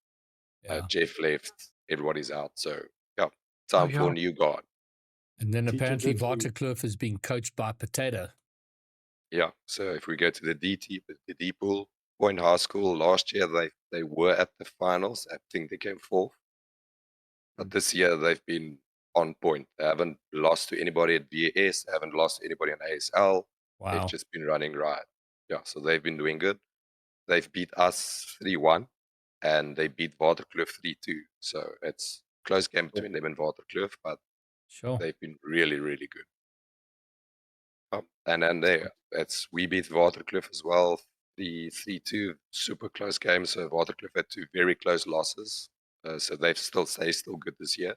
Speaker 5: Jeff left, everybody's out. So yeah, time for a new guard.
Speaker 1: And then apparently Waterkloof is being coached by Potato.
Speaker 5: Yeah, so if we go to the D pool, Point High School last year they were at the finals. I think they came 4th. But this year they've been on point. They haven't lost to anybody at VAS. They haven't lost to anybody in ASL.
Speaker 1: Wow.
Speaker 5: They've just been running riot. Yeah, so they've been doing good. They've beat us 3-1, and they beat Waterkloof 3-2. So it's close game between them and Waterkloof, but they've been really, really good. And then we beat Waterkloof as well, 3-2, super close game. So Waterkloof had 2 very close losses. So they've still good this year.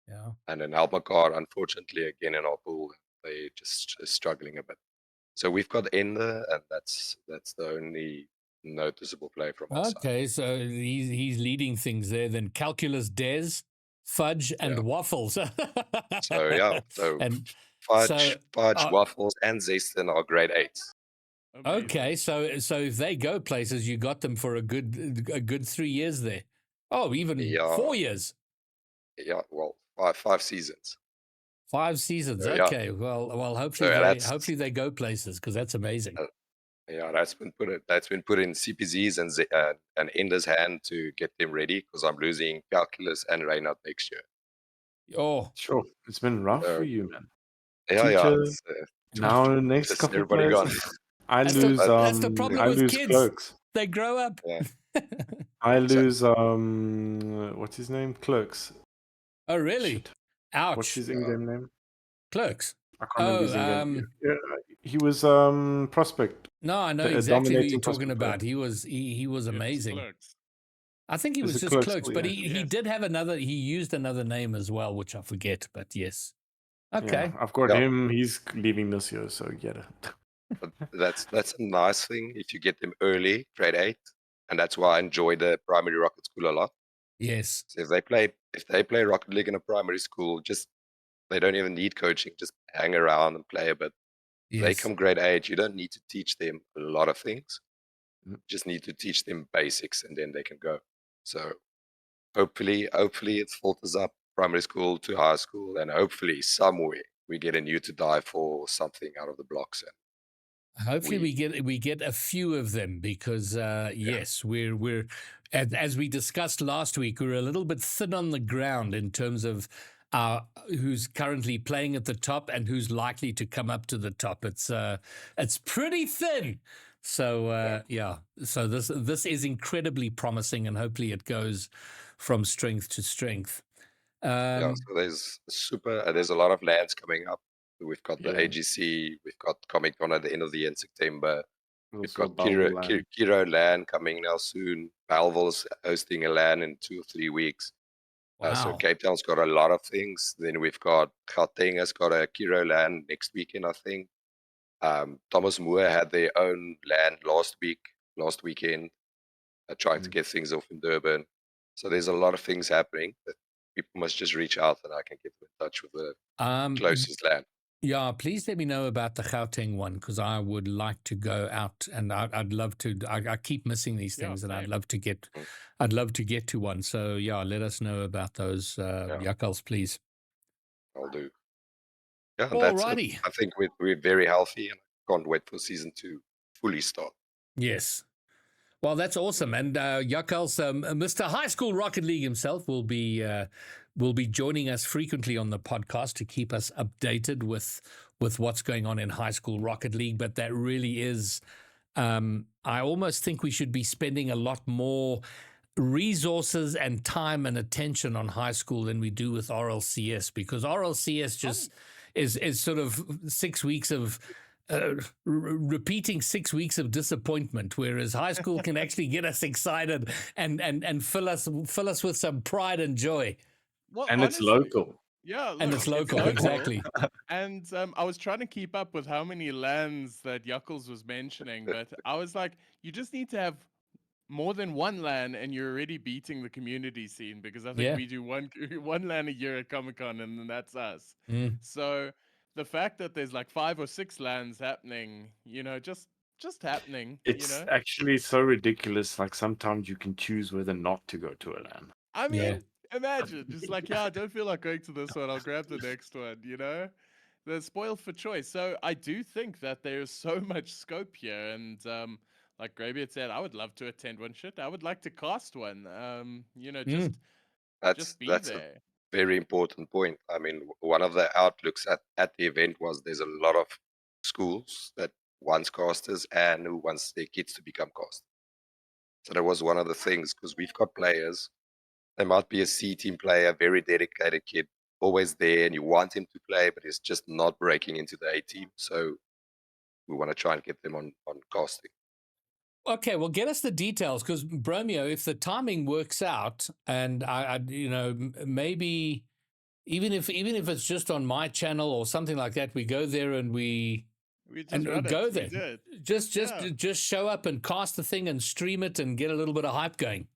Speaker 1: Yeah.
Speaker 5: And then Albacar, unfortunately, again in our pool, they just struggling a bit. So we've got Ender, and that's the only noticeable play from our side.
Speaker 1: Okay, so he's leading things there. Then Calculus, Des, Fudge, and
Speaker 5: Yeah.
Speaker 1: Waffles.
Speaker 5: So yeah, so
Speaker 1: and
Speaker 5: Fudge,
Speaker 1: so
Speaker 5: Waffles, and Zeston are grade 8s.
Speaker 2: Amazing.
Speaker 1: okay, so if they go places, you got them for a good 3 years there. Oh, even
Speaker 5: Yeah.
Speaker 1: 4 years.
Speaker 5: Yeah, well, five seasons.
Speaker 1: 5 seasons.
Speaker 5: So, yeah.
Speaker 1: Okay. Well, hopefully
Speaker 5: So
Speaker 1: hopefully they go places because that's amazing.
Speaker 5: Yeah, that's been put in CPZ's and Ender's hand to get them ready because I'm losing Calculus and Reynard next year.
Speaker 1: Oh,
Speaker 4: Sure. It's been rough for you, man.
Speaker 5: Yeah,
Speaker 4: Teacher,
Speaker 5: it's,
Speaker 4: now the next
Speaker 5: just
Speaker 4: couple
Speaker 5: everybody
Speaker 4: players.
Speaker 5: gone.
Speaker 1: That's the problem
Speaker 4: I
Speaker 1: with
Speaker 4: lose
Speaker 1: kids.
Speaker 4: Clerks.
Speaker 1: They grow up.
Speaker 5: Yeah.
Speaker 4: I
Speaker 5: So-
Speaker 4: lose what's his name? Clerks.
Speaker 1: Oh, really?
Speaker 4: Shit.
Speaker 1: Ouch.
Speaker 4: What's his in-game name?
Speaker 1: Clerks.
Speaker 4: I can't remember his in-game. Yeah, he was prospect.
Speaker 1: No, I know
Speaker 4: A
Speaker 1: exactly who you're
Speaker 4: dominating
Speaker 1: talking
Speaker 4: prospect player.
Speaker 1: about. He was
Speaker 2: Yes,
Speaker 1: amazing.
Speaker 2: Clerks.
Speaker 1: I think he
Speaker 4: Is
Speaker 1: was
Speaker 4: it
Speaker 1: just
Speaker 4: Clerks?
Speaker 1: Clerks,
Speaker 4: Oh,
Speaker 1: but
Speaker 4: yeah.
Speaker 1: he
Speaker 2: Yes.
Speaker 1: did have he used another name as well, which I forget, but yes. Okay.
Speaker 4: Yeah, I've got
Speaker 5: Yeah.
Speaker 4: him. He's leaving this year, so get it.
Speaker 5: But that's a nice thing if you get them early, grade 8, and that's why I enjoy the primary rocket school a lot.
Speaker 1: Yes.
Speaker 5: So if they play Rocket League in a primary school, just they don't even need coaching, just hang around and play a bit. They
Speaker 1: Yes.
Speaker 5: come grade 8, you don't need to teach them a lot of things.
Speaker 4: Mm.
Speaker 5: You just need to teach them basics and then they can go. So hopefully it filters up primary school to high school, and hopefully somewhere we get a new to die for something out of the blocks.
Speaker 1: Hopefully we get a few of them because yes, we're as we discussed last week, we're a little bit thin on the ground in terms of who's currently playing at the top and who's likely to come up to the top. It's pretty thin. So yeah, so this is incredibly promising, and hopefully it goes from strength to strength.
Speaker 5: Yeah, so there's a lot of lands coming up. We've got the
Speaker 4: Yeah.
Speaker 5: AGC, we've got Comic Con at the end of the year in September. We've
Speaker 4: Also,
Speaker 5: got Kiro
Speaker 4: Bowland.
Speaker 5: LAN coming now soon. Belleville's hosting a LAN in 2 or 3 weeks. So
Speaker 1: Wow.
Speaker 5: Cape Town's got a lot of things. Then we've got Gauteng has got a Kiro LAN next weekend, I think. Thomas Moore had their own LAN last weekend, trying to get things off in Durban. So there's a lot of things happening that people must just reach out and I can get in touch with the closest LAN.
Speaker 1: Yeah, please let me know about the Gauteng one because I would like to go out and I'd love to. I keep missing these things, and I'd
Speaker 2: same.
Speaker 1: love to get to one. So yeah, let us know about those Jakkals, please.
Speaker 5: I'll do. Yeah, and that's it.
Speaker 1: Alrighty.
Speaker 5: I think we're very healthy, and I can't wait for season 2 fully start.
Speaker 1: Yes. Well, that's awesome. And Jakkals, Mr. High School Rocket League himself will be joining us frequently on the podcast to keep us updated with what's going on in High School Rocket League. But that really is, I almost think we should be spending a lot more resources and time and attention on high school than we do with RLCS, because RLCS just is sort of 6 weeks of repeating 6 weeks of disappointment, whereas high school can actually get us excited and fill us with some pride and joy.
Speaker 2: Well,
Speaker 4: And it's
Speaker 2: honestly,
Speaker 4: local.
Speaker 2: Yeah,
Speaker 1: And
Speaker 2: look,
Speaker 1: it's local, exactly.
Speaker 2: And I was trying to keep up with how many lands that Yuckles was mentioning, but I was like, you just need to have more than one LAN and you're already beating the community scene, because I think
Speaker 1: Yeah.
Speaker 2: we do one LAN a year at Comic Con and then that's us.
Speaker 1: Mm.
Speaker 2: So the fact that there's like 5 or 6 LANs happening, just happening,
Speaker 4: It's actually so ridiculous. Like sometimes you can choose whether not to go to a LAN.
Speaker 2: I mean,
Speaker 1: Yeah.
Speaker 2: imagine just like, I don't feel like going to this one. I'll grab the next one, They're spoiled for choice. So I do think that there's so much scope here. And like Graybeard said, I would love to attend one. Shit, I would like to cast one. Just be
Speaker 5: That's a
Speaker 2: there.
Speaker 5: very important point. I mean, one of the outlooks at the event was there's a lot of schools that wants casters and who wants their kids to become casters. So that was one of the things, because we've got players. There might be a C team player, very dedicated kid, always there, and you want him to play, but he's just not breaking into the A team. So we want to try and get them on casting.
Speaker 1: Okay, well, get us the details, because Bromeo, if the timing works out, and I maybe even if it's just on my channel or something like that, we go there and we
Speaker 2: just run
Speaker 1: go
Speaker 2: it.
Speaker 1: there.
Speaker 2: We do it.
Speaker 1: Just
Speaker 2: Yeah.
Speaker 1: show up and cast the thing and stream it and get a little bit of hype going.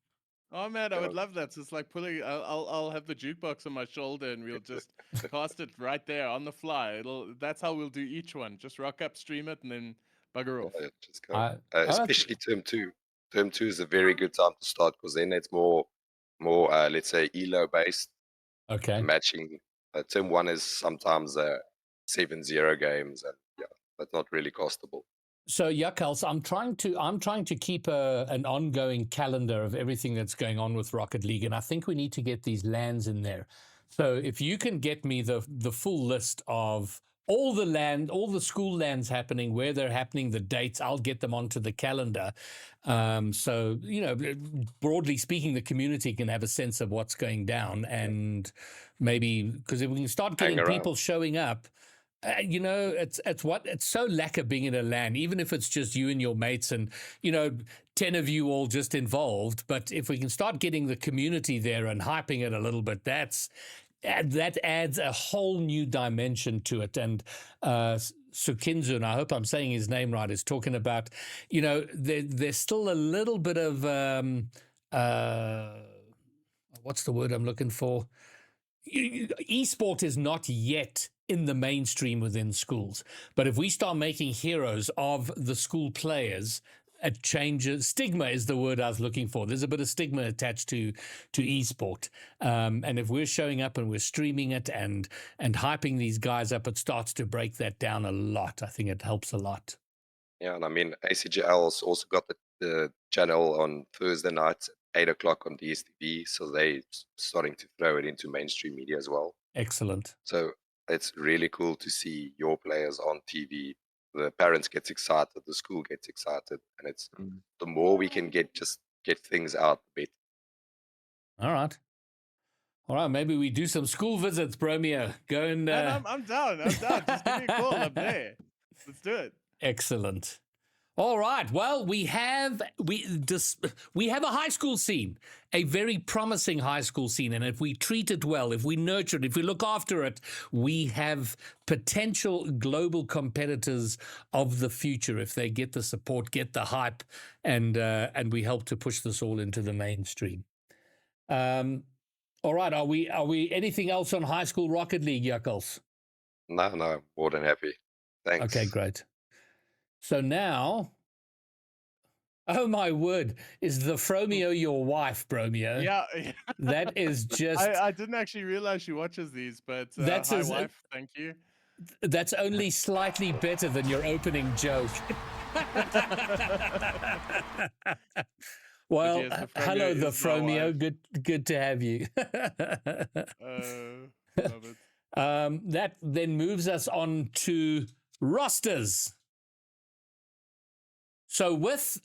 Speaker 2: Oh man, I would
Speaker 5: Yeah.
Speaker 2: love that. So it's like pulling. I'll have the jukebox on my shoulder, and we'll just cast it right there on the fly. That's how we'll do each one. Just rock up, stream it, and then bugger off.
Speaker 5: Yeah, just go.
Speaker 1: I- that's-
Speaker 5: Especially term 2. Term 2 is a very good time to start because then it's more let's say elo based,
Speaker 1: Okay.
Speaker 5: matching. Term 1 is sometimes 7-0 games, and yeah, that's not really costable.
Speaker 1: So Yakals, I'm trying to keep an ongoing calendar of everything that's going on with Rocket League, and I think we need to get these LANs in there. So if you can get me the full list of all the school LANs happening, where they're happening, the dates, I'll get them onto the calendar. So broadly speaking, the community can have a sense of what's going down, and maybe because if we can start getting
Speaker 5: Hang around.
Speaker 1: people showing up. It's so lacquer being in a LAN, even if it's just you and your mates and 10 of you all just involved. But if we can start getting the community there and hyping it a little bit, that adds a whole new dimension to it. And Sukinzu, and I hope I'm saying his name right, is talking about there's still a little bit of what's the word I'm looking for? Esport is not yet in the mainstream within schools. But if we start making heroes of the school players, it changes. Stigma is the word I was looking for. There's a bit of stigma attached to esport. And if we're showing up and we're streaming it and hyping these guys up, it starts to break that down a lot. I think it helps a lot.
Speaker 5: Yeah, and I mean, ACGL's also got the channel on Thursday nights at 8 o'clock on DSTV, so they're starting to throw it into mainstream media as well.
Speaker 1: Excellent.
Speaker 5: So it's really cool to see your players on TV. The parents get excited, the school gets excited, and it's the more we can get things out, the better.
Speaker 1: All right. Maybe we do some school visits, Bromeo. Go and.
Speaker 2: And I'm down. Just give me a call. I'm there. Let's do it.
Speaker 1: Excellent. All right. Well, we have a high school scene, a very promising high school scene, and if we treat it well, if we nurture it, if we look after it, we have potential global competitors of the future if they get the support, get the hype, and we help to push this all into the mainstream. All right. Are we anything else on high school Rocket League, Yuckles?
Speaker 5: No, more than happy. Thanks.
Speaker 1: Okay, great. So now, oh my word, is the Fromeo your wife, Bromeo?
Speaker 2: Yeah.
Speaker 1: That is just...
Speaker 2: I didn't actually realize she watches these, but
Speaker 1: That's
Speaker 2: hi, wife. Thank you.
Speaker 1: That's only slightly better than your opening joke. Well,
Speaker 2: yes,
Speaker 1: hello, the
Speaker 2: is my
Speaker 1: Fromeo.
Speaker 2: wife.
Speaker 1: Good to have you.
Speaker 2: Love it.
Speaker 1: That then moves us on to rosters. So with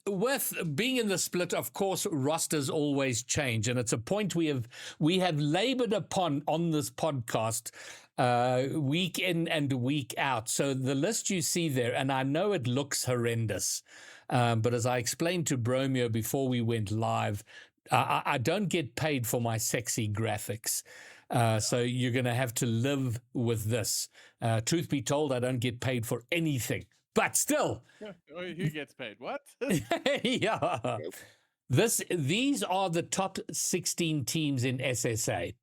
Speaker 1: being in the split, of course, rosters always change, and it's a point we have labored upon on this podcast week in and week out. So the list you see there, and I know it looks horrendous, but as I explained to Bromeo before we went live, I don't get paid for my sexy graphics. So you're going to have to live with this. Truth be told, I don't get paid for anything. But still,
Speaker 2: Who gets paid? What?
Speaker 1: yeah. These are the top 16 teams in SSA.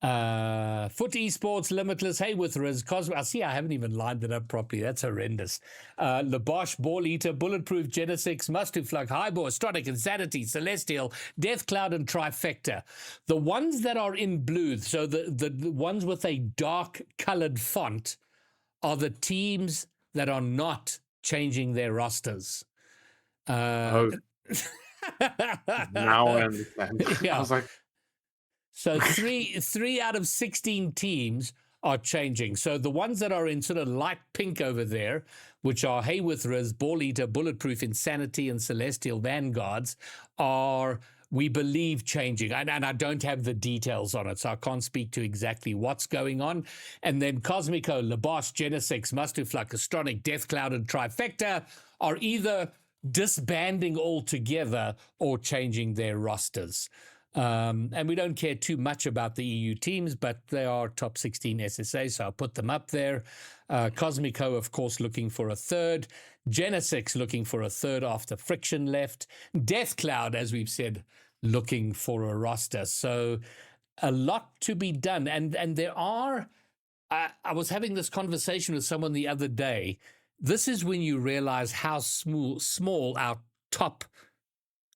Speaker 1: Foot Esports, Limitless, Hey with Riz, Cosmo. I see I haven't even lined it up properly. That's horrendous. Labosh, Ball Eater, Bulletproof, Genesix, Mustuflug, Highbor, Astronic, Insanity, Celestial, Death Cloud, and Trifecta. The ones that are in blue, so the ones with a dark colored font, are the teams that are not changing their rosters.
Speaker 4: Now I understand.
Speaker 1: Yeah.
Speaker 4: I was like,
Speaker 1: So three out of 16 teams are changing. So the ones that are in sort of light pink over there, which are Hey with Riz, Ball Eater, Bulletproof, Insanity, and Celestial Vanguards, are, we believe, changing. And I don't have the details on it, so I can't speak to exactly what's going on. And then Cosmico, Labosh, Genesix, Mustuflux, Astronic, Death Cloud, and Trifecta are either disbanding altogether or changing their rosters. And we don't care too much about the EU teams, but they are top 16 SSA, so I'll put them up there. Cosmico, of course, looking for a third. Genesix looking for a third after Friction left. Death Cloud, as we've said, looking for a roster. So a lot to be done. And there are, I was having this conversation with someone the other day. This is when you realize how small our top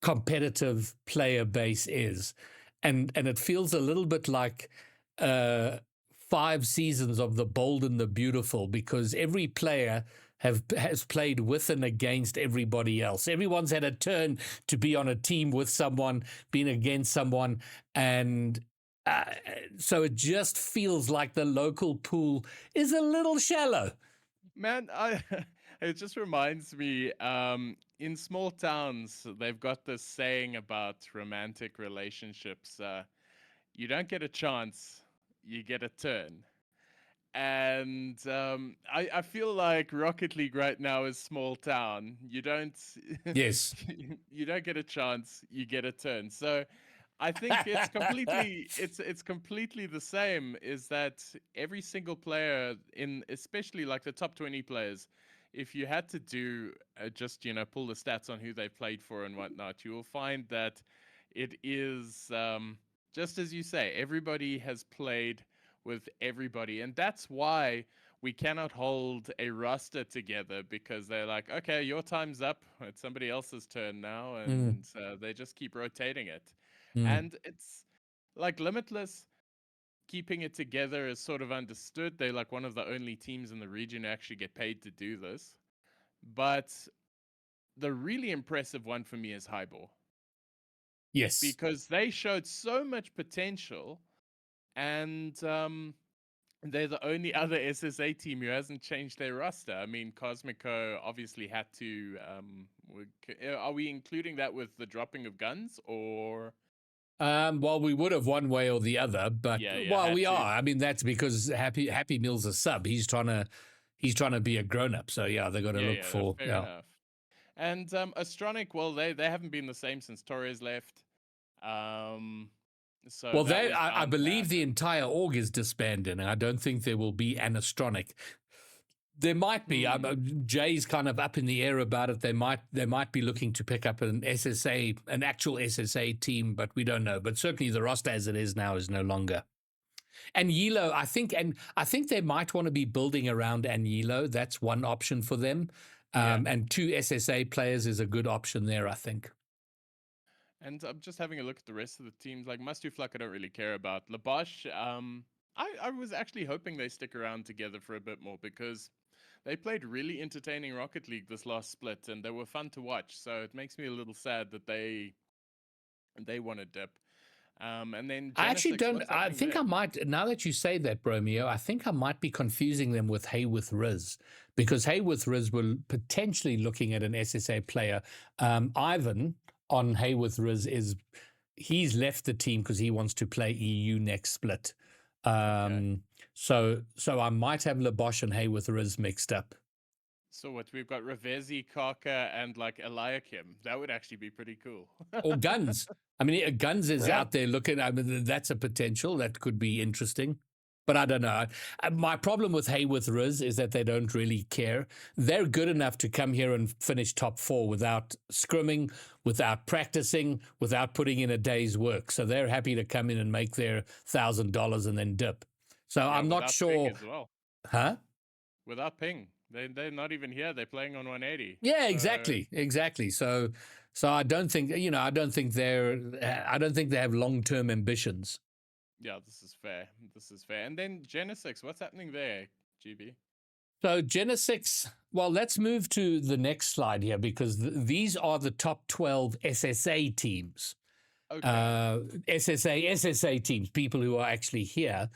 Speaker 1: competitive player base is, and it feels a little bit like 5 seasons of The Bold and the Beautiful, because every player has played with and against everybody else. Everyone's had a turn to be on a team with someone, been against someone, and so it just feels like the local pool is a little shallow.
Speaker 2: Man, it just reminds me, in small towns, they've got this saying about romantic relationships. You don't get a chance, you get a turn. And I feel like Rocket League right now is small town. You don't
Speaker 1: Yes.
Speaker 2: you don't get a chance, you get a turn. So I think it's completely the same, is that every single player, in especially like the top 20 players, if you had to do just pull the stats on who they've played for and whatnot, you will find that it is just as you say, everybody has played with everybody, and that's why we cannot hold a roster together, because they're like, okay, your time's up, it's somebody else's turn now, and they just keep rotating it. And it's like Limitless keeping it together is sort of understood. They're like one of the only teams in the region who actually get paid to do this. But the really impressive one for me is Highball.
Speaker 1: Yes.
Speaker 2: Because they showed so much potential, and they're the only other SSA team who hasn't changed their roster. I mean, Cosmico obviously had to. Are we including that with the dropping of guns, or?
Speaker 1: Well, we would have one way or the other, but well, we
Speaker 2: had to.
Speaker 1: are. I mean, that's because Happy Meal's a sub. He's trying to be a grown up. So yeah, they got to look for.
Speaker 2: Fair enough. And Astronic, well, they haven't been the same since Torres left. So
Speaker 1: well, I believe the entire org is disbanded, and I don't think there will be an Astronic. There might be. Jay's kind of up in the air about it. They might be looking to pick up an SSA, an actual SSA team, but we don't know. But certainly the roster as it is now is no longer. And Yilo, I think they might want to be building around Anyilo. That's one option for them. And 2 SSA players is a good option there, I think.
Speaker 2: And I'm just having a look at the rest of the teams. Like Mustuflak, I don't really care about. Labosh, I was actually hoping they stick around together for a bit more, because they played really entertaining Rocket League this last split, and they were fun to watch. So it makes me a little sad that they want to dip. And then Genesix,
Speaker 1: I actually don't. I think I might. Now that you say that, Bromeo, I think I might be confusing them with Hey with Riz, because Hey with Riz were potentially looking at an SSA player. Ivan on Hey with Riz he's left the team because he wants to play EU next split. So I might have Labosh and Hey with Riz mixed up.
Speaker 2: So what, we've got Ravezi, Kaka, and like Eliakim. That would actually be pretty cool.
Speaker 1: Or Guns. I mean, Guns is out there looking. I mean, that's a potential that could be interesting. But I don't know. My problem with Hey with Riz is that they don't really care. They're good enough to come here and finish top 4 without scrimming, without practicing, without putting in a day's work. So they're happy to come in and make their $1,000 and then dip. So I'm not sure.
Speaker 2: As well.
Speaker 1: Huh?
Speaker 2: Without ping. They're not even here. They're playing on 180.
Speaker 1: Yeah, exactly. So I don't think they have long-term ambitions.
Speaker 2: Yeah, this is fair. And then Genesix, what's happening there, GB?
Speaker 1: So Genesix, well, let's move to the next slide here, because these are the top 12 SSA teams.
Speaker 2: Okay.
Speaker 1: SSA teams, people who are actually here.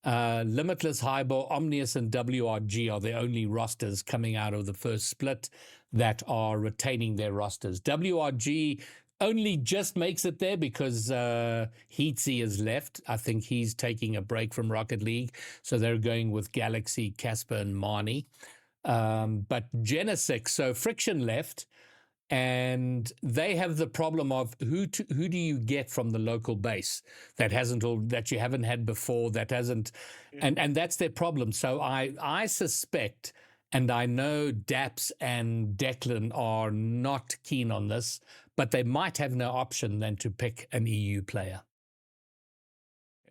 Speaker 1: Limitless, Highball, Omnius, and WRG are the only rosters coming out of the first split that are retaining their rosters. WRG only just makes it there because Heatsy is left. I think he's taking a break from Rocket League, so they're going with Galaxy, Casper, and Marnie. But Genesix, so Friction left. and they have the problem of who do you get from the local base that you haven't had before, that hasn't, and that's their problem. So I suspect, and I know Daps and Declan are not keen on this, but they might have no option than to pick an EU player.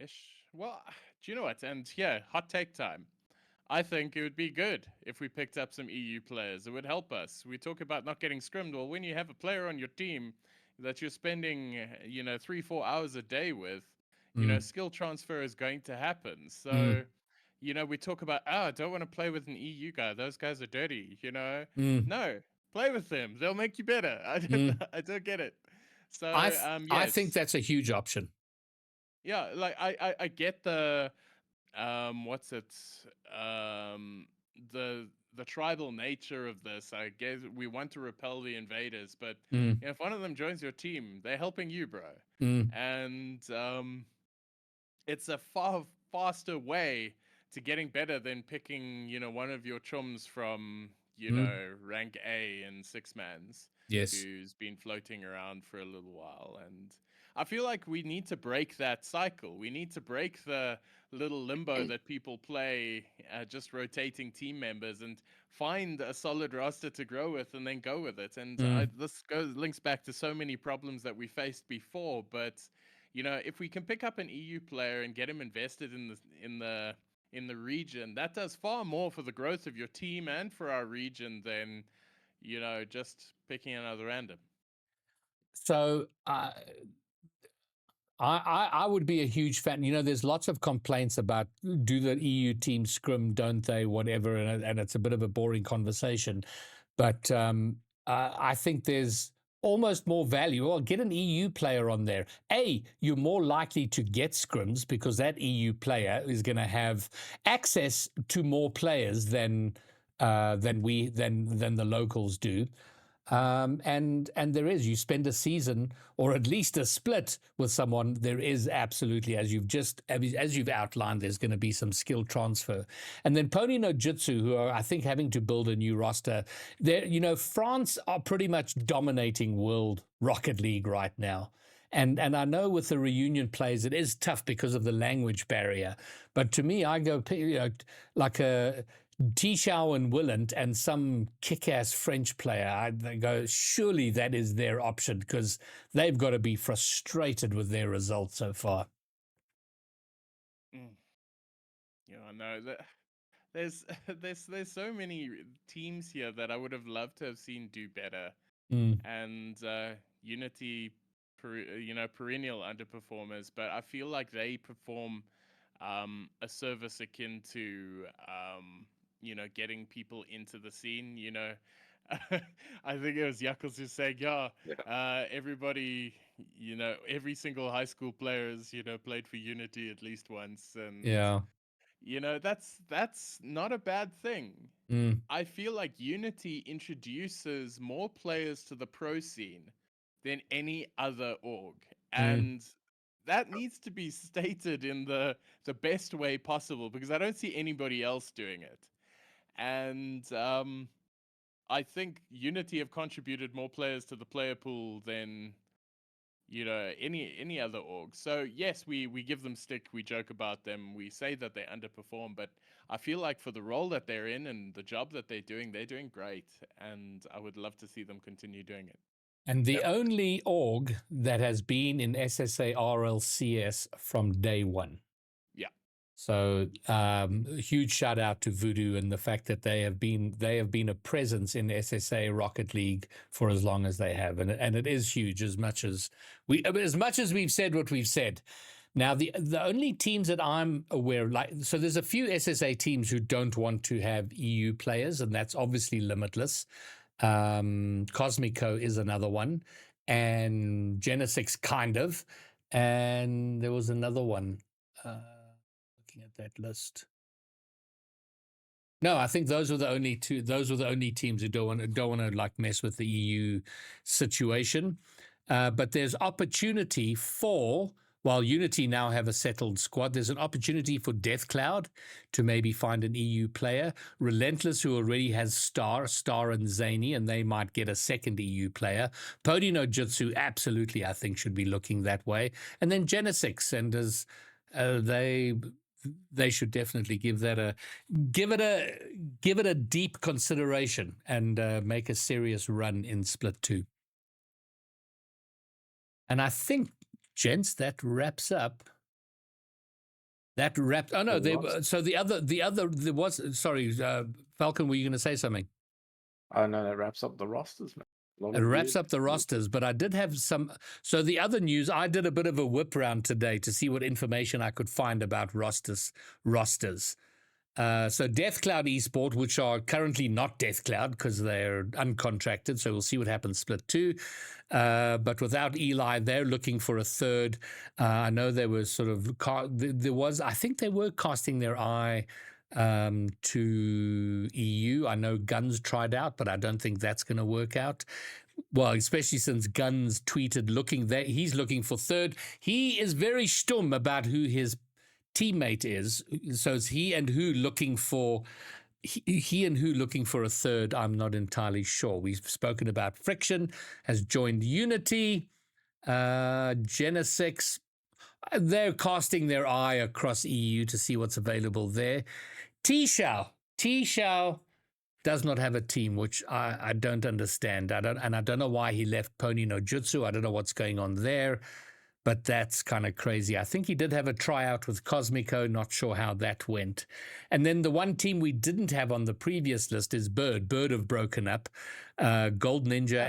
Speaker 2: Ish. Well, do you know what? And yeah, hot take time. I think it would be good if we picked up some EU players. It would help us. We talk about not getting scrimmed. Well, when you have a player on your team that you're spending, 3-4 hours a day with, skill transfer is going to happen. So, we talk about, I don't want to play with an EU guy. Those guys are dirty, No, play with them. They'll make you better. I don't get it. So,
Speaker 1: I think that's a huge option.
Speaker 2: Yeah, like I get the what's it the tribal nature of this. I guess we want to repel the invaders, but if one of them joins your team, they're helping you, bro. And it's a far faster way to getting better than picking one of your chums from rank A in six mans, who's been floating around for a little while. And I feel like we need to break that cycle. We need to break the little limbo that people play, just rotating team members, and find a solid roster to grow with and then go with it. And this links back to so many problems that we faced before. But if we can pick up an EU player and get him invested in the region, that does far more for the growth of your team and for our region than just picking another random.
Speaker 1: So I would be a huge fan. There's lots of complaints about, do the EU teams scrim, don't they, whatever, and it's a bit of a boring conversation. But I think there's almost more value. Or get an EU player on there. You're more likely to get scrims because that EU player is going to have access to more players than the locals do. And there is, you spend a season or at least a split with someone, there is absolutely, as you've outlined, there's going to be some skill transfer. And then Pony no Jitsu, who are, I think, having to build a new roster. France are pretty much dominating World Rocket League right now. And I know with the reunion plays, it is tough because of the language barrier. But to me, I go, like a Tishao and Willant and some kick-ass French player, I go, surely that is their option, because they've got to be frustrated with their results so far.
Speaker 2: No, there's so many teams here that I would have loved to have seen do better. And Unity, perennial underperformers, but I feel like they perform a service akin to getting people into the scene. I think it was Yuckles who said, everybody, every single high school player has played for Unity at least once, and that's not a bad thing. I feel like Unity introduces more players to the pro scene than any other org, and that needs to be stated in the best way possible, because I don't see anybody else doing it. And I think Unity have contributed more players to the player pool than any other org. So yes, we give them stick, we joke about them, we say that they underperform, but I feel like for the role that they're in and the job that they're doing great, and I would love to see them continue doing it.
Speaker 1: And the only org that has been in SSA RLCS from day one.
Speaker 2: Yeah.
Speaker 1: So huge shout out to Voodoo and the fact that they have been a presence in SSA Rocket League for as long as they have, and it is huge. As much as we've said what we've said. Now the only teams that I'm aware of, so there's a few SSA teams who don't want to have EU players, and that's obviously Limitless. Cosmico is another one, and Genesix kind of, and there was another one. Looking at that list, no, I think those were the only two. Those were the only teams who don't want to like mess with the EU situation. But there's opportunity for while Unity now have a settled squad, there's an opportunity for Death Cloud to maybe find an EU player. Relentless, who already has Star and Zany, and they might get a second EU player. Podi no Jutsu, absolutely, I think, should be looking that way. And then Genesix, and as they should definitely give it a deep consideration and make a serious run in Split 2. And I think, gents, that wraps up. Oh no! There was. Sorry, Falcon. Were you going to say something?
Speaker 4: Oh no, that wraps up the rosters, man.
Speaker 1: It wraps up the rosters, but I did have some. So the other news, I did a bit of a whip round today to see what information I could find about rosters. So Death Cloud Esport, which are currently not Death Cloud because they're uncontracted, so we'll see what happens split 2. But without Eli, they're looking for a third. I know they were sort of I think they were casting their eye to EU. I know Guns tried out, but I don't think that's going to work out. Well, especially since Guns tweeted he's looking for third. He is very stum about who his teammate is. So it's he and who looking for a third. I'm not entirely sure. We've spoken about Friction has joined Unity. Genesix, they're casting their eye across EU to see what's available there. T-Shao does not have a team, which I don't understand. I don't know why he left Pony no Jutsu. I don't know what's going on there, but that's kind of crazy. I think he did have a tryout with Cosmico. Not sure how that went. And then the one team we didn't have on the previous list is Bird. Bird have broken up. Gold Ninja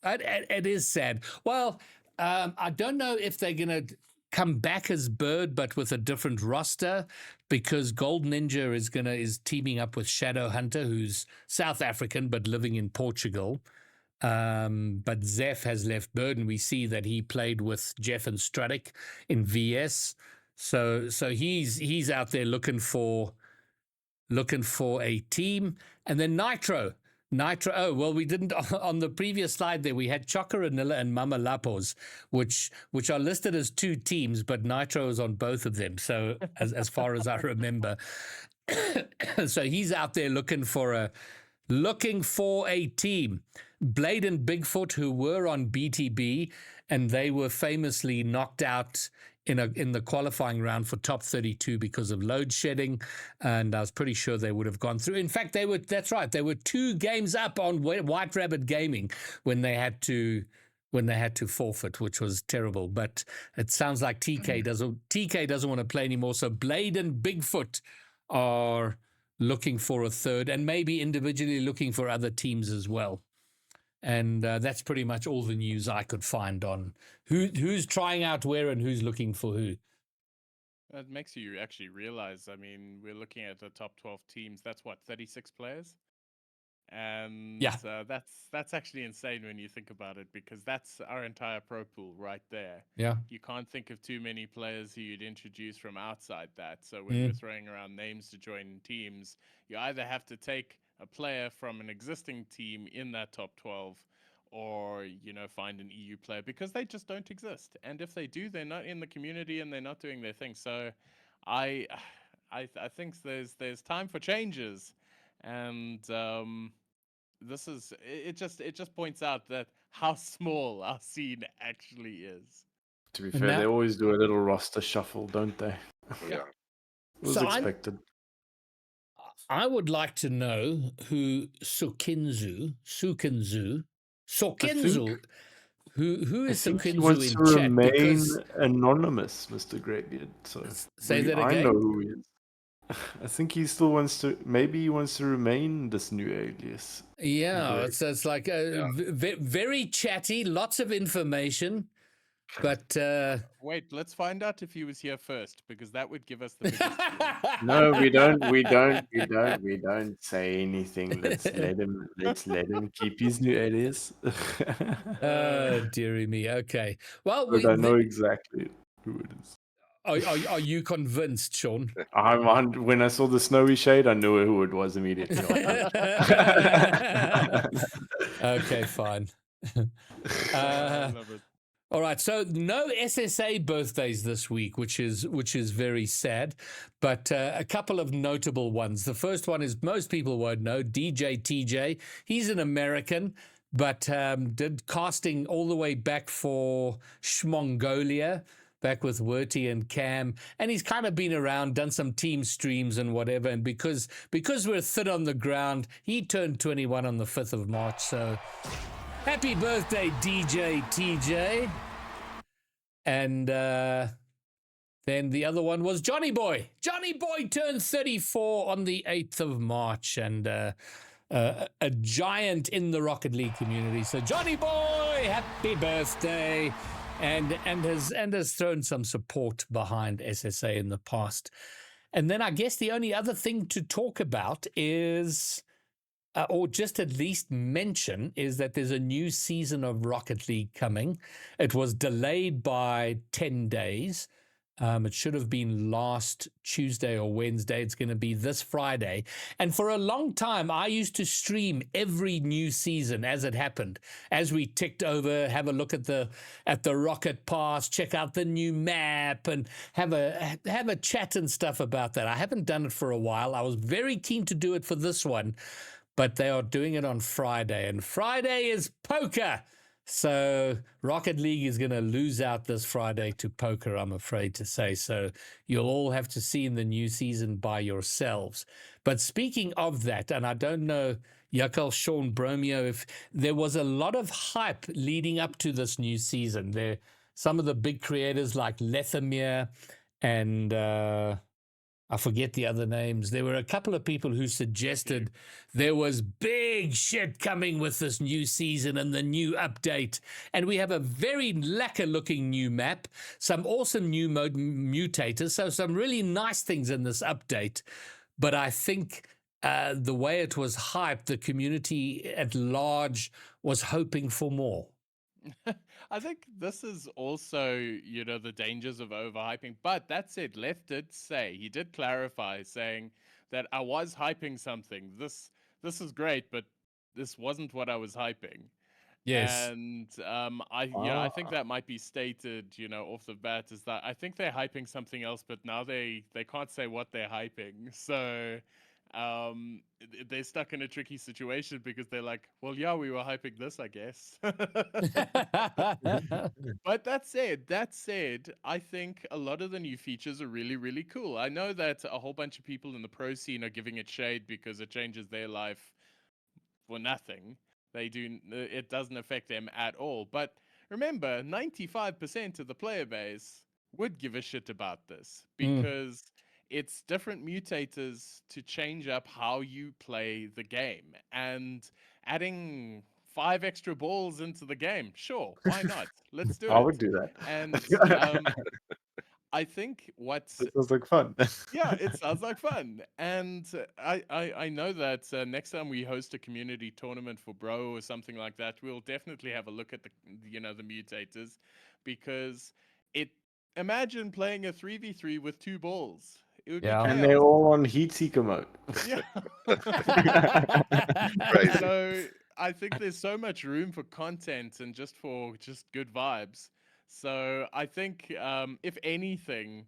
Speaker 1: it is sad. Well, I don't know if they're going to come back as Bird, but with a different roster, because Gold Ninja is teaming up with Shadow Hunter, who's South African but living in Portugal. But Zeph has left Bird, and we see that he played with Jeff and Stradic in VS. So he's out there looking for a team. And then Nitro. Oh, well, we didn't on the previous slide there. We had Chocoranilla and Mama Lapos, which are listed as 2 teams, but Nitro is on both of them. So as far as I remember, so he's out there looking for a team. Blade and Bigfoot, who were on BTB, and they were famously knocked out in the qualifying round for top 32 because of load shedding, and I was pretty sure they would have gone through. In fact, that's right, they were 2 games up on White Rabbit Gaming when they had to forfeit, which was terrible. But it sounds like TK doesn't want to play anymore. So Blade and Bigfoot are looking for a third, and maybe individually looking for other teams as well. And that's pretty much all the news I could find on who's trying out where and who's looking for who.
Speaker 2: That makes you actually realize, I mean, we're looking at the top 12 teams. That's what, 36 players? And
Speaker 1: yeah,
Speaker 2: that's actually insane when you think about it, because that's our entire pro pool right there.
Speaker 1: Yeah,
Speaker 2: you can't think of too many players who you'd introduce from outside that. So when we're throwing around names to join teams, you either have to take a player from an existing team in that top 12, or find an EU player, because they just don't exist. And if they do, they're not in the community and they're not doing their thing. So I think there's time for changes. And it just points out that how small our scene actually is.
Speaker 4: To be fair, they always do a little roster shuffle, don't they?
Speaker 5: Yeah.
Speaker 4: It was expected.
Speaker 1: I would like to know who Sukinzu, who is Sukinzu
Speaker 4: he wants
Speaker 1: in
Speaker 4: to
Speaker 1: chat?
Speaker 4: Remain anonymous, Mr. Greybeard. So
Speaker 1: say that again.
Speaker 4: I know who he is. I think he still wants to. Maybe he wants to remain this new alias.
Speaker 1: Yeah, it's like very chatty, lots of information. But
Speaker 2: wait, let's find out if he was here first, because that would give us the biggest clue.
Speaker 4: No, we don't say anything. Let's let him keep his new alias.
Speaker 1: Oh, dearie me. Okay. Well,
Speaker 4: but I know exactly who it is.
Speaker 1: Are you convinced, Sean?
Speaker 4: When I saw the snowy shade, I knew who it was immediately.
Speaker 1: Okay, fine.
Speaker 2: I love it.
Speaker 1: All right, so no SSA birthdays this week, which is very sad, but a couple of notable ones. The first one is most people won't know DJ TJ. He's an American, but did casting all the way back for Schmongolia, back with Werty and Cam, and he's kind of been around, done some team streams and whatever. And because we're thin on the ground, he turned 21 on the 5th of March. So happy birthday, DJ TJ. And then the other one was Johnny Boy. Johnny Boy turned 34 on the 8th of March, and a giant in the Rocket League community. So Johnny Boy, happy birthday. And has thrown some support behind SSA in the past. And then I guess the only other thing to talk about is, or just at least mention, is that there's a new season of Rocket League coming. It was delayed by 10 days. It should have been last Tuesday or Wednesday. It's going to be this Friday. And for a long time, I used to stream every new season as it happened. As we ticked over, have a look at the Rocket Pass, check out the new map, and have a chat and stuff about that. I haven't done it for a while. I was very keen to do it for this one, but they are doing it on Friday. And Friday is poker. So Rocket League is going to lose out this Friday to poker, I'm afraid to say. So you'll all have to see in the new season by yourselves. But speaking of that, and I don't know, Yakal, Sean, Bromeo, if there was a lot of hype leading up to this new season. Some of the big creators like Lethamir and I forget the other names. There were a couple of people who suggested there was big shit coming with this new season and the new update. And we have a very lacquer-looking new map, some awesome new mode mutators, so some really nice things in this update. But I think the way it was hyped, the community at large was hoping for more.
Speaker 2: I think this is also, the dangers of overhyping. But that said, Left did say, he did clarify, saying that I was hyping something. This is great, but this wasn't what I was hyping.
Speaker 1: Yes.
Speaker 2: And I think that might be stated, off the bat, is that I think they're hyping something else, but now they can't say what they're hyping. So they're stuck in a tricky situation because they're like, well, yeah, we were hyping this, I guess. But that said, I think a lot of the new features are really, really cool. I know that a whole bunch of people in the pro scene are giving it shade because it changes their life for nothing. It doesn't affect them at all. But remember, 95% of the player base would give a shit about this because it's different mutators to change up how you play the game. And adding 5 extra balls into the game, sure, why not? Let's do it.
Speaker 4: I would do that.
Speaker 2: And I think
Speaker 4: It sounds like fun.
Speaker 2: yeah, it sounds like fun. And I know that next time we host a community tournament for Bro or something like that, we'll definitely have a look at the mutators, because imagine playing a 3v3 with 2 balls. It would be
Speaker 1: Yeah.
Speaker 4: And
Speaker 2: chaos.
Speaker 4: they're all on heat seeker mode.
Speaker 2: Yeah.
Speaker 5: Crazy.
Speaker 2: So I think there's so much room for content and just good vibes. So I think if anything,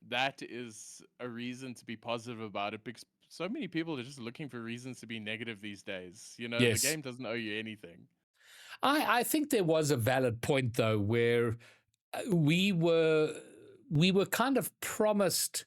Speaker 2: that is a reason to be positive about it, because so many people are just looking for reasons to be negative these days.
Speaker 1: Yes.
Speaker 2: The game doesn't owe you anything.
Speaker 1: I think there was a valid point, though, where we were kind of promised.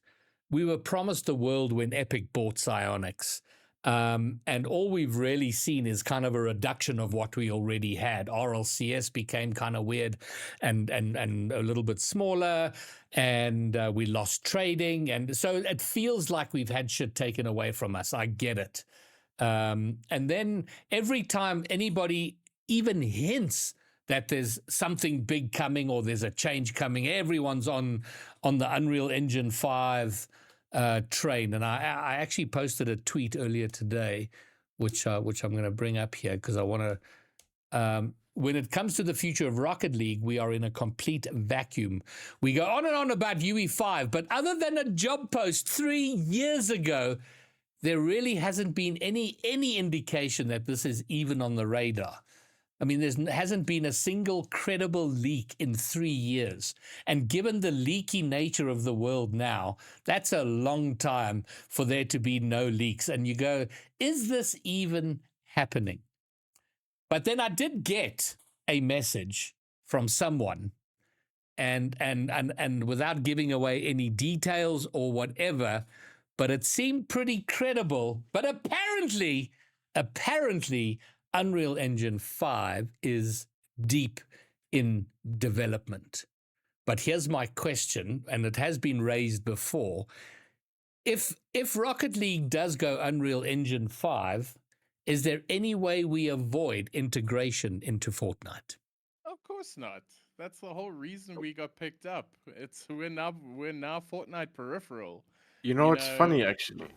Speaker 1: We were promised a world when Epic bought Psyonix. And all we've really seen is kind of a reduction of what we already had. RLCS became kind of weird and a little bit smaller, and we lost trading. And so it feels like we've had shit taken away from us. I get it. And then every time anybody even hints that there's something big coming or there's a change coming, everyone's on the Unreal Engine 5 train. And I actually posted a tweet earlier today, which I'm going to bring up here because I want to. When it comes to the future of Rocket League, we are in a complete vacuum. We go on and on about UE5, but other than a job post 3 years ago, there really hasn't been any indication that this is even on the radar. I mean, hasn't been a single credible leak in 3 years. And given the leaky nature of the world now, that's a long time for there to be no leaks. And you go, is this even happening? But then I did get a message from someone, and without giving away any details or whatever, but it seemed pretty credible. But apparently, Unreal Engine 5 is deep in development. But here's my question, and it has been raised before. If Rocket League does go Unreal Engine 5, is there any way we avoid integration into Fortnite?
Speaker 2: Of course not. That's the whole reason we got picked up. It's we're now Fortnite peripheral.
Speaker 4: You know
Speaker 2: You
Speaker 4: what's funny,
Speaker 2: know-
Speaker 4: actually?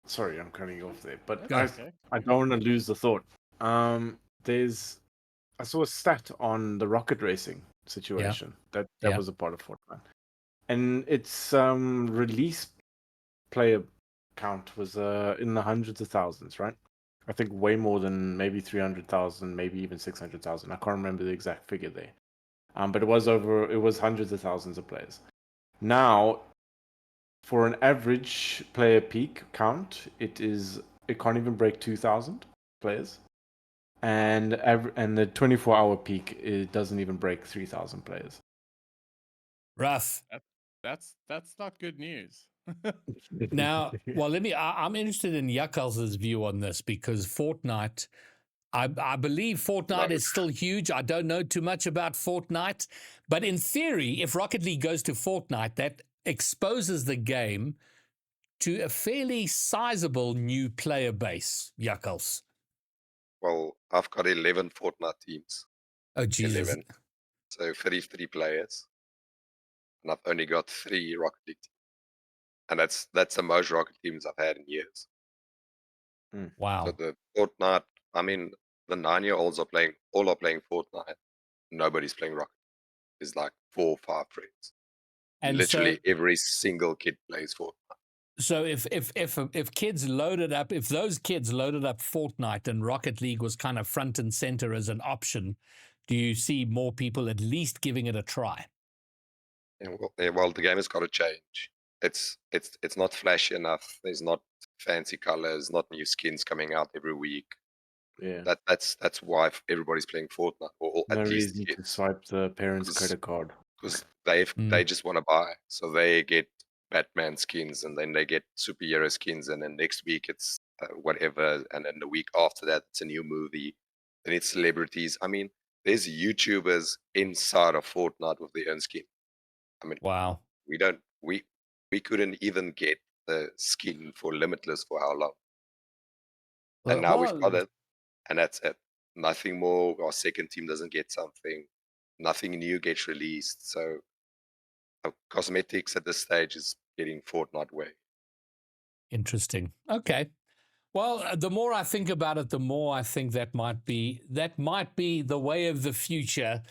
Speaker 4: Sorry, I'm cutting you off there, but
Speaker 2: That's okay.
Speaker 4: I don't want to lose the thought. I saw a stat on the rocket racing situation that
Speaker 1: Yeah.
Speaker 4: was a part of Fortnite, and its release player count was in the hundreds of thousands, right? I think way more than maybe 300,000, maybe even 600,000. I can't remember the exact figure there. But it was hundreds of thousands of players. Now, for an average player peak count, it can't even break 2,000 players. And the 24-hour peak, it doesn't even break 3,000 players.
Speaker 1: Rough.
Speaker 2: That's not good news.
Speaker 1: Now, well, I'm interested in Yakal's view on this, because Fortnite, I believe Fortnite is still huge. I don't know too much about Fortnite, but in theory, if Rocket League goes to Fortnite, that exposes the game to a fairly sizable new player base. Yakals.
Speaker 5: Well, I've got 11 Fortnite teams.
Speaker 1: Oh, Jesus.
Speaker 5: 11. So 33 players. And I've only got 3 Rocket League teams. And that's the most Rocket teams I've had in years.
Speaker 1: Wow.
Speaker 5: So the Fortnite, I mean, the 9-year-olds are playing Fortnite. Nobody's playing Rocket. There's like 4 or 5 friends.
Speaker 1: And
Speaker 5: literally
Speaker 1: so,
Speaker 5: every single kid plays Fortnite.
Speaker 1: so if kids loaded up, if those kids loaded up Fortnite and Rocket League was kind of front and center as an option, do you see more people at least giving it a try?
Speaker 5: Well, the game has got to change. It's not flashy enough. There's not fancy colors, not new skins coming out every week.
Speaker 4: Yeah.
Speaker 5: That's why everybody's playing Fortnite, or
Speaker 4: No
Speaker 5: at least
Speaker 4: reason to swipe the parents' credit card.
Speaker 5: because they just want to buy. So they get Batman skins, and then they get superhero skins, and then next week it's whatever, and then the week after that it's a new movie. Then it's celebrities. I mean, there's YouTubers inside of Fortnite with their own skin. I mean,
Speaker 1: Wow.
Speaker 5: we couldn't even get the skin for Limitless for how long, and now we've got it, and that's it. Nothing more. Our second team doesn't get something. Nothing new gets released. So cosmetics at this stage is getting Fortnite way.
Speaker 1: Interesting. Okay. Well, the more I think about it, the more I think that might be the way of the future.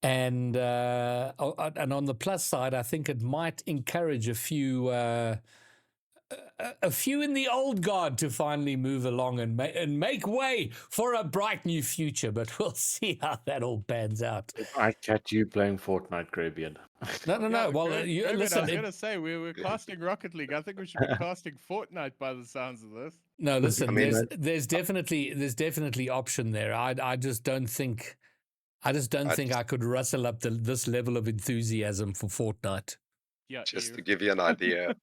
Speaker 1: And on the plus side, I think it might encourage a few in the old guard to finally move along and make way for a bright new future. But we'll see how that all pans out.
Speaker 4: I catch you playing Fortnite, Greybeard.
Speaker 1: No. Well, listen.
Speaker 2: I was gonna say we're casting Rocket League. I think we should be casting Fortnite by the sounds of this.
Speaker 1: No, listen.
Speaker 5: I mean,
Speaker 1: there's definitely option there. I just don't think I could rustle up this level of enthusiasm for Fortnite.
Speaker 2: Yeah.
Speaker 5: just to give you an idea,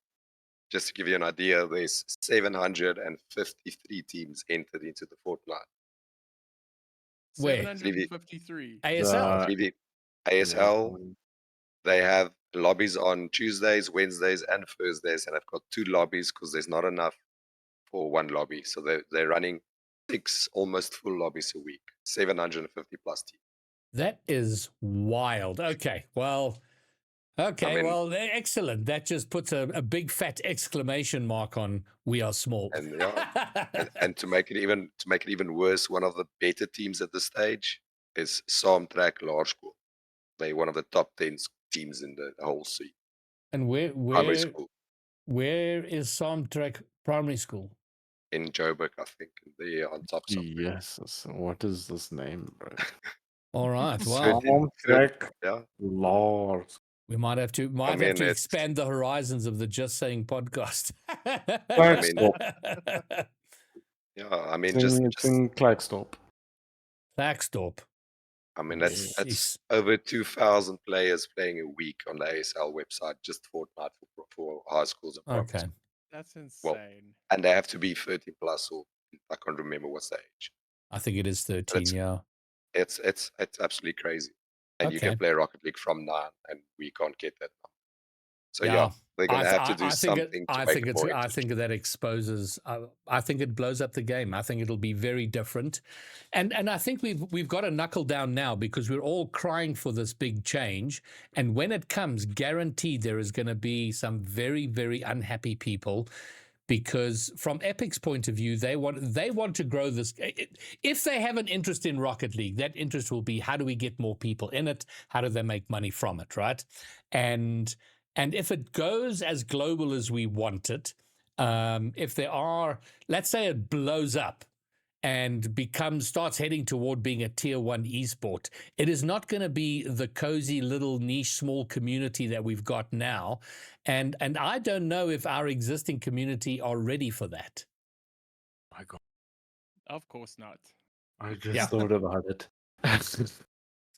Speaker 5: there's 753 teams entered into the Fortnite.
Speaker 1: Where?
Speaker 2: 753.
Speaker 1: ASL.
Speaker 5: ASL, they have lobbies on Tuesdays, Wednesdays, and Thursdays, and I've got 2 lobbies because there's not enough for 1 lobby. So they're running 6 almost full lobbies a week, 750 plus teams.
Speaker 1: That is wild. Okay. Well, excellent. That just puts a big fat exclamation mark on "we are small."
Speaker 5: And and to make it even worse, one of the better teams at this stage is Saamtrek Laer School. They're one of the top 10 teams in the whole scene.
Speaker 1: And
Speaker 5: Primary school.
Speaker 1: where is Saamtrek Primary School?
Speaker 5: in Joburg, I think. They're on top somewhere.
Speaker 4: Yes. What is this name, bro?
Speaker 1: All right. Well,
Speaker 5: Certain-
Speaker 4: Soundtrack
Speaker 5: yeah.
Speaker 4: Lord.
Speaker 1: we might have to
Speaker 5: mean, it's-
Speaker 1: expand the horizons of the Just Saying podcast.
Speaker 4: Klagstorp.
Speaker 5: Yeah, I mean,
Speaker 4: It's
Speaker 5: just
Speaker 4: in Klagstorp.
Speaker 1: Klagstorp.
Speaker 5: I mean, that's
Speaker 1: Jeez.
Speaker 5: over 2,000 players playing a week on the ASL website, just Fortnite for high schools and primary
Speaker 1: Okay.
Speaker 5: schools.
Speaker 2: That's insane.
Speaker 5: And they have to be 13 plus, or I can't remember what's the age.
Speaker 1: I think it is 13.
Speaker 5: It's-
Speaker 1: Yeah.
Speaker 5: It's absolutely crazy. And you
Speaker 1: Okay.
Speaker 5: can play Rocket League from 9, and we can't get that now. So
Speaker 1: Yeah.
Speaker 5: yeah, they're gonna have to do something to make it more
Speaker 1: I
Speaker 5: interesting.
Speaker 1: think that exposes. I think it blows up the game. I think it'll be very different, and I think we've got to knuckle down now because we're all crying for this big change. And when it comes, guaranteed there is going to be some very, very unhappy people. Because from Epic's point of view, they want to grow this. If they have an interest in Rocket League, that interest will be how do we get more people in it? How do they make money from it, right? And if it goes as global as we want it, if there are, let's say it blows up and starts heading toward being a tier 1 esport, it is not going to be the cozy little niche small community that we've got now. And I don't know if our existing community are ready for that.
Speaker 4: My God.
Speaker 2: Of course not.
Speaker 4: I just
Speaker 1: Yeah.
Speaker 4: thought about it.
Speaker 1: It's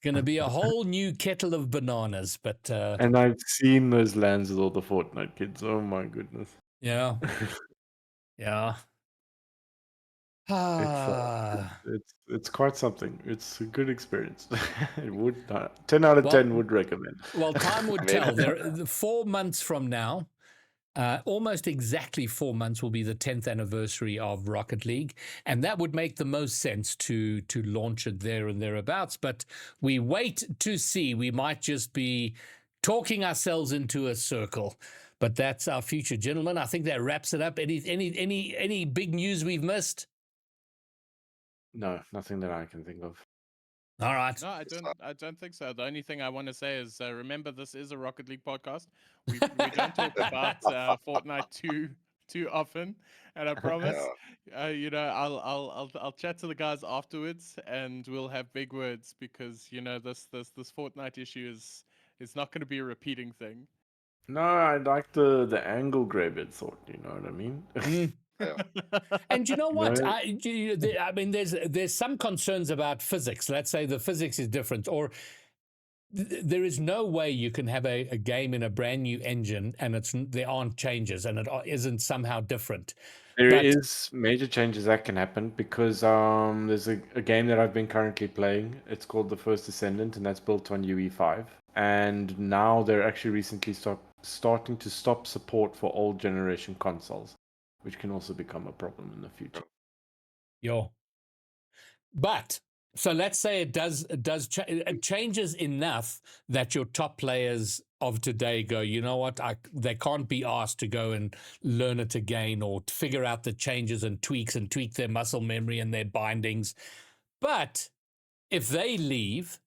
Speaker 1: going to be a whole new kettle of bananas, but
Speaker 4: And I've seen those lands with all the Fortnite kids. Oh my goodness.
Speaker 1: yeah. Yeah.
Speaker 4: It's quite something. It's a good experience. It would 10 out of 10 would recommend.
Speaker 1: Well, time would
Speaker 5: I mean-
Speaker 1: tell. There, 4 months from now, almost exactly 4 months will be the 10th anniversary of Rocket League, and that would make the most sense to launch it there and thereabouts. But we wait to see. We might just be talking ourselves into a circle. But that's our future, gentlemen. I think that wraps it up. Any big news we've missed?
Speaker 4: No, nothing that I can think of.
Speaker 1: All right.
Speaker 2: No, I don't think so. The only thing I want to say is remember this is a Rocket League podcast. We don't talk about Fortnite too often, and I promise, I'll chat to the guys afterwards, and we'll have big words because this Fortnite issue is not going to be a repeating thing.
Speaker 4: No, I like the angle Graybit thought. You know what I mean?
Speaker 1: And you know what?
Speaker 4: No.
Speaker 1: I mean, there's some concerns about physics. Let's say the physics is different, or there is no way you can have a game in a brand new engine and there aren't changes and it isn't somehow different.
Speaker 4: There is major changes that can happen because there's a game that I've been currently playing. It's called The First Descendant, and that's built on UE5. And now they're actually recently starting to stop support for old generation consoles, which can also become a problem in the future.
Speaker 1: But so let's say it changes enough that your top players of today go, you know what, they can't be asked to go and learn it again or figure out the changes and tweak their muscle memory and their bindings. But if they leave,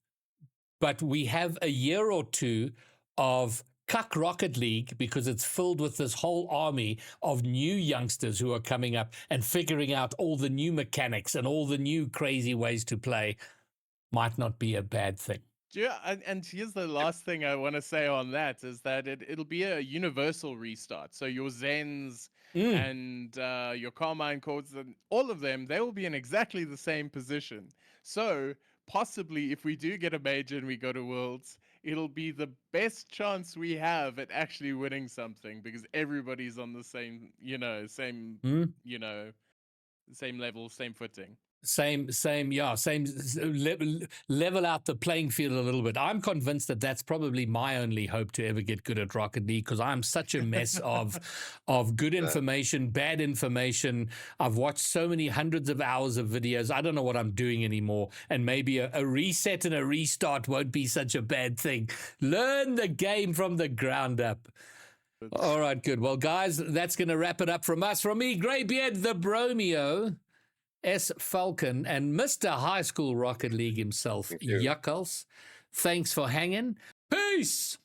Speaker 1: but we have a year or two of cuck Rocket League because it's filled with this whole army of new youngsters who are coming up and figuring out all the new mechanics and all the new crazy ways to play, might not be a bad thing.
Speaker 2: Yeah, and here's the last thing I want to say on that is that it'll be a universal restart. So your Zens and your Carmine Courts and all of them, they will be in exactly the same position. So possibly if we do get a major and we go to Worlds, it'll be the best chance we have at actually winning something because everybody's on the same level, same footing.
Speaker 1: Same level out the playing field a little bit. I'm convinced that that's probably my only hope to ever get good at Rocket League because I'm such a mess of good information, bad information. I've watched so many hundreds of hours of videos. I don't know what I'm doing anymore. And maybe a reset and a restart won't be such a bad thing. Learn the game from the ground up. All right, good. Well, guys, that's going to wrap it up from us. From me, Greybeard, the Bromeo, S. Falcon, and Mr. High School Rocket League himself, Yuckles. Thanks for hanging. Peace!